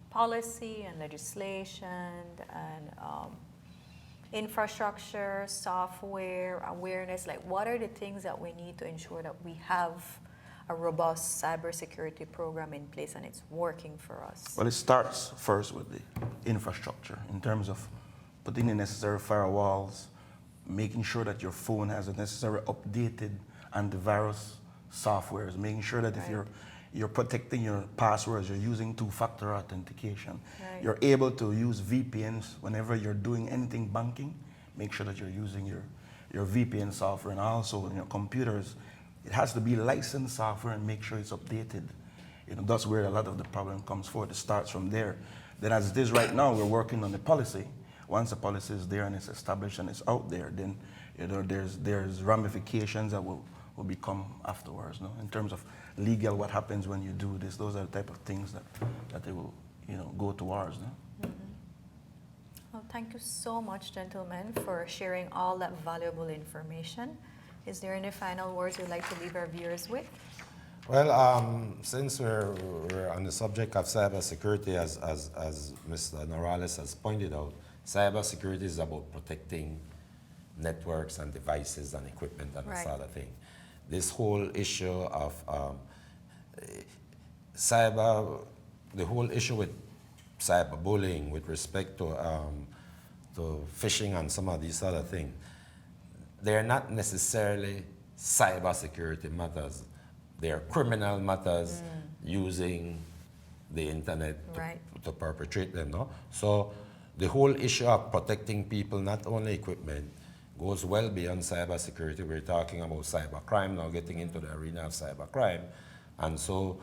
policy and legislation and infrastructure, software, awareness? Like, what are the things that we need to ensure that we have a robust cybersecurity program in place and it's working for us? Well, it starts first with the infrastructure in terms of putting the necessary firewalls, making sure that your phone has the necessary updated antivirus softwares, making sure that if you're protecting your passwords, you're using two-factor authentication. Right. You're able to use VPNs whenever you're doing anything banking. Make sure that you're using your VPN software, and also in your computers, it has to be licensed software and make sure it's updated. You know, that's where a lot of the problem comes forward. It starts from there. Then as it is right now, we're working on the policy. Once the policy is there and it's established and it's out there, then you know, there's ramifications that will become afterwards. No? In terms of legal, what happens when you do this, those are the type of things that they will go towards. No? Well, thank you so much, gentlemen, for sharing all that valuable information. Is there any final words you'd like to leave our viewers with? Well, since we're on the subject of cybersecurity, as Mr. Norales has pointed out, cybersecurity is about protecting networks and devices and equipment and that sort of thing. This whole issue of the whole issue with cyberbullying with respect to phishing and some of these other things, they're not necessarily cybersecurity matters. They're criminal matters using the internet to perpetrate them. No? So the whole issue of protecting people, not only equipment, goes well beyond cybersecurity. We're talking about cybercrime now, getting into the arena of cybercrime. And so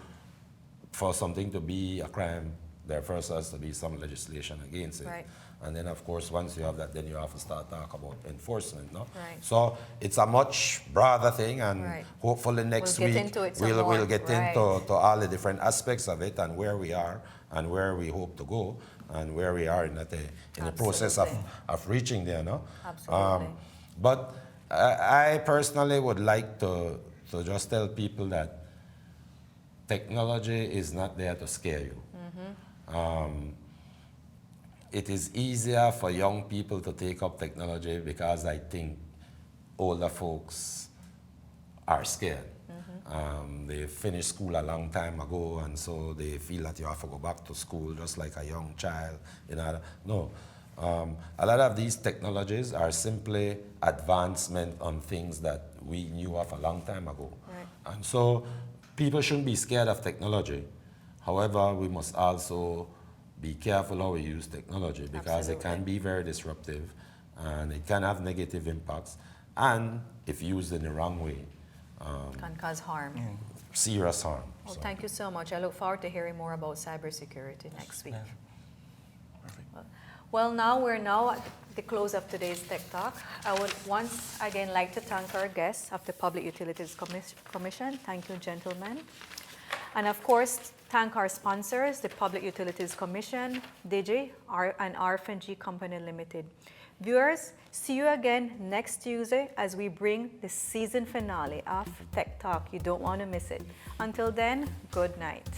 for something to be a crime, there first has to be some legislation against it. Right. And then, of course, once you have that, then you have to start talking about enforcement. No? Right. So it's a much broader thing, and hopefully next week we'll get into all the different aspects of it and where we are and where we hope to go and where we are in the process of reaching there. No? Absolutely. But I personally would like to just tell people that technology is not there to scare you. It is easier for young people to take up technology because I think older folks are scared. They finished school a long time ago, and so they feel that you have to go back to school just like a young child. No. A lot of these technologies are simply advancement on things that we knew of a long time ago. Right. And so people shouldn't be scared of technology. However, we must also be careful how we use technology, because it can be very disruptive and it can have negative impacts, and if used in the wrong way, can cause harm. Serious harm. Well, thank you so much. I look forward to hearing more about cybersecurity next week. Well, we're at the close of today's Tech Talk. I would once again like to thank our guests of the Public Utilities Commission. Thank you, gentlemen. And of course, thank our sponsors, the Public Utilities Commission, Digi, and RFNG Company Limited. Viewers, see you again next Tuesday as we bring the season finale of Tech Talk. You don't want to miss it. Until then, good night.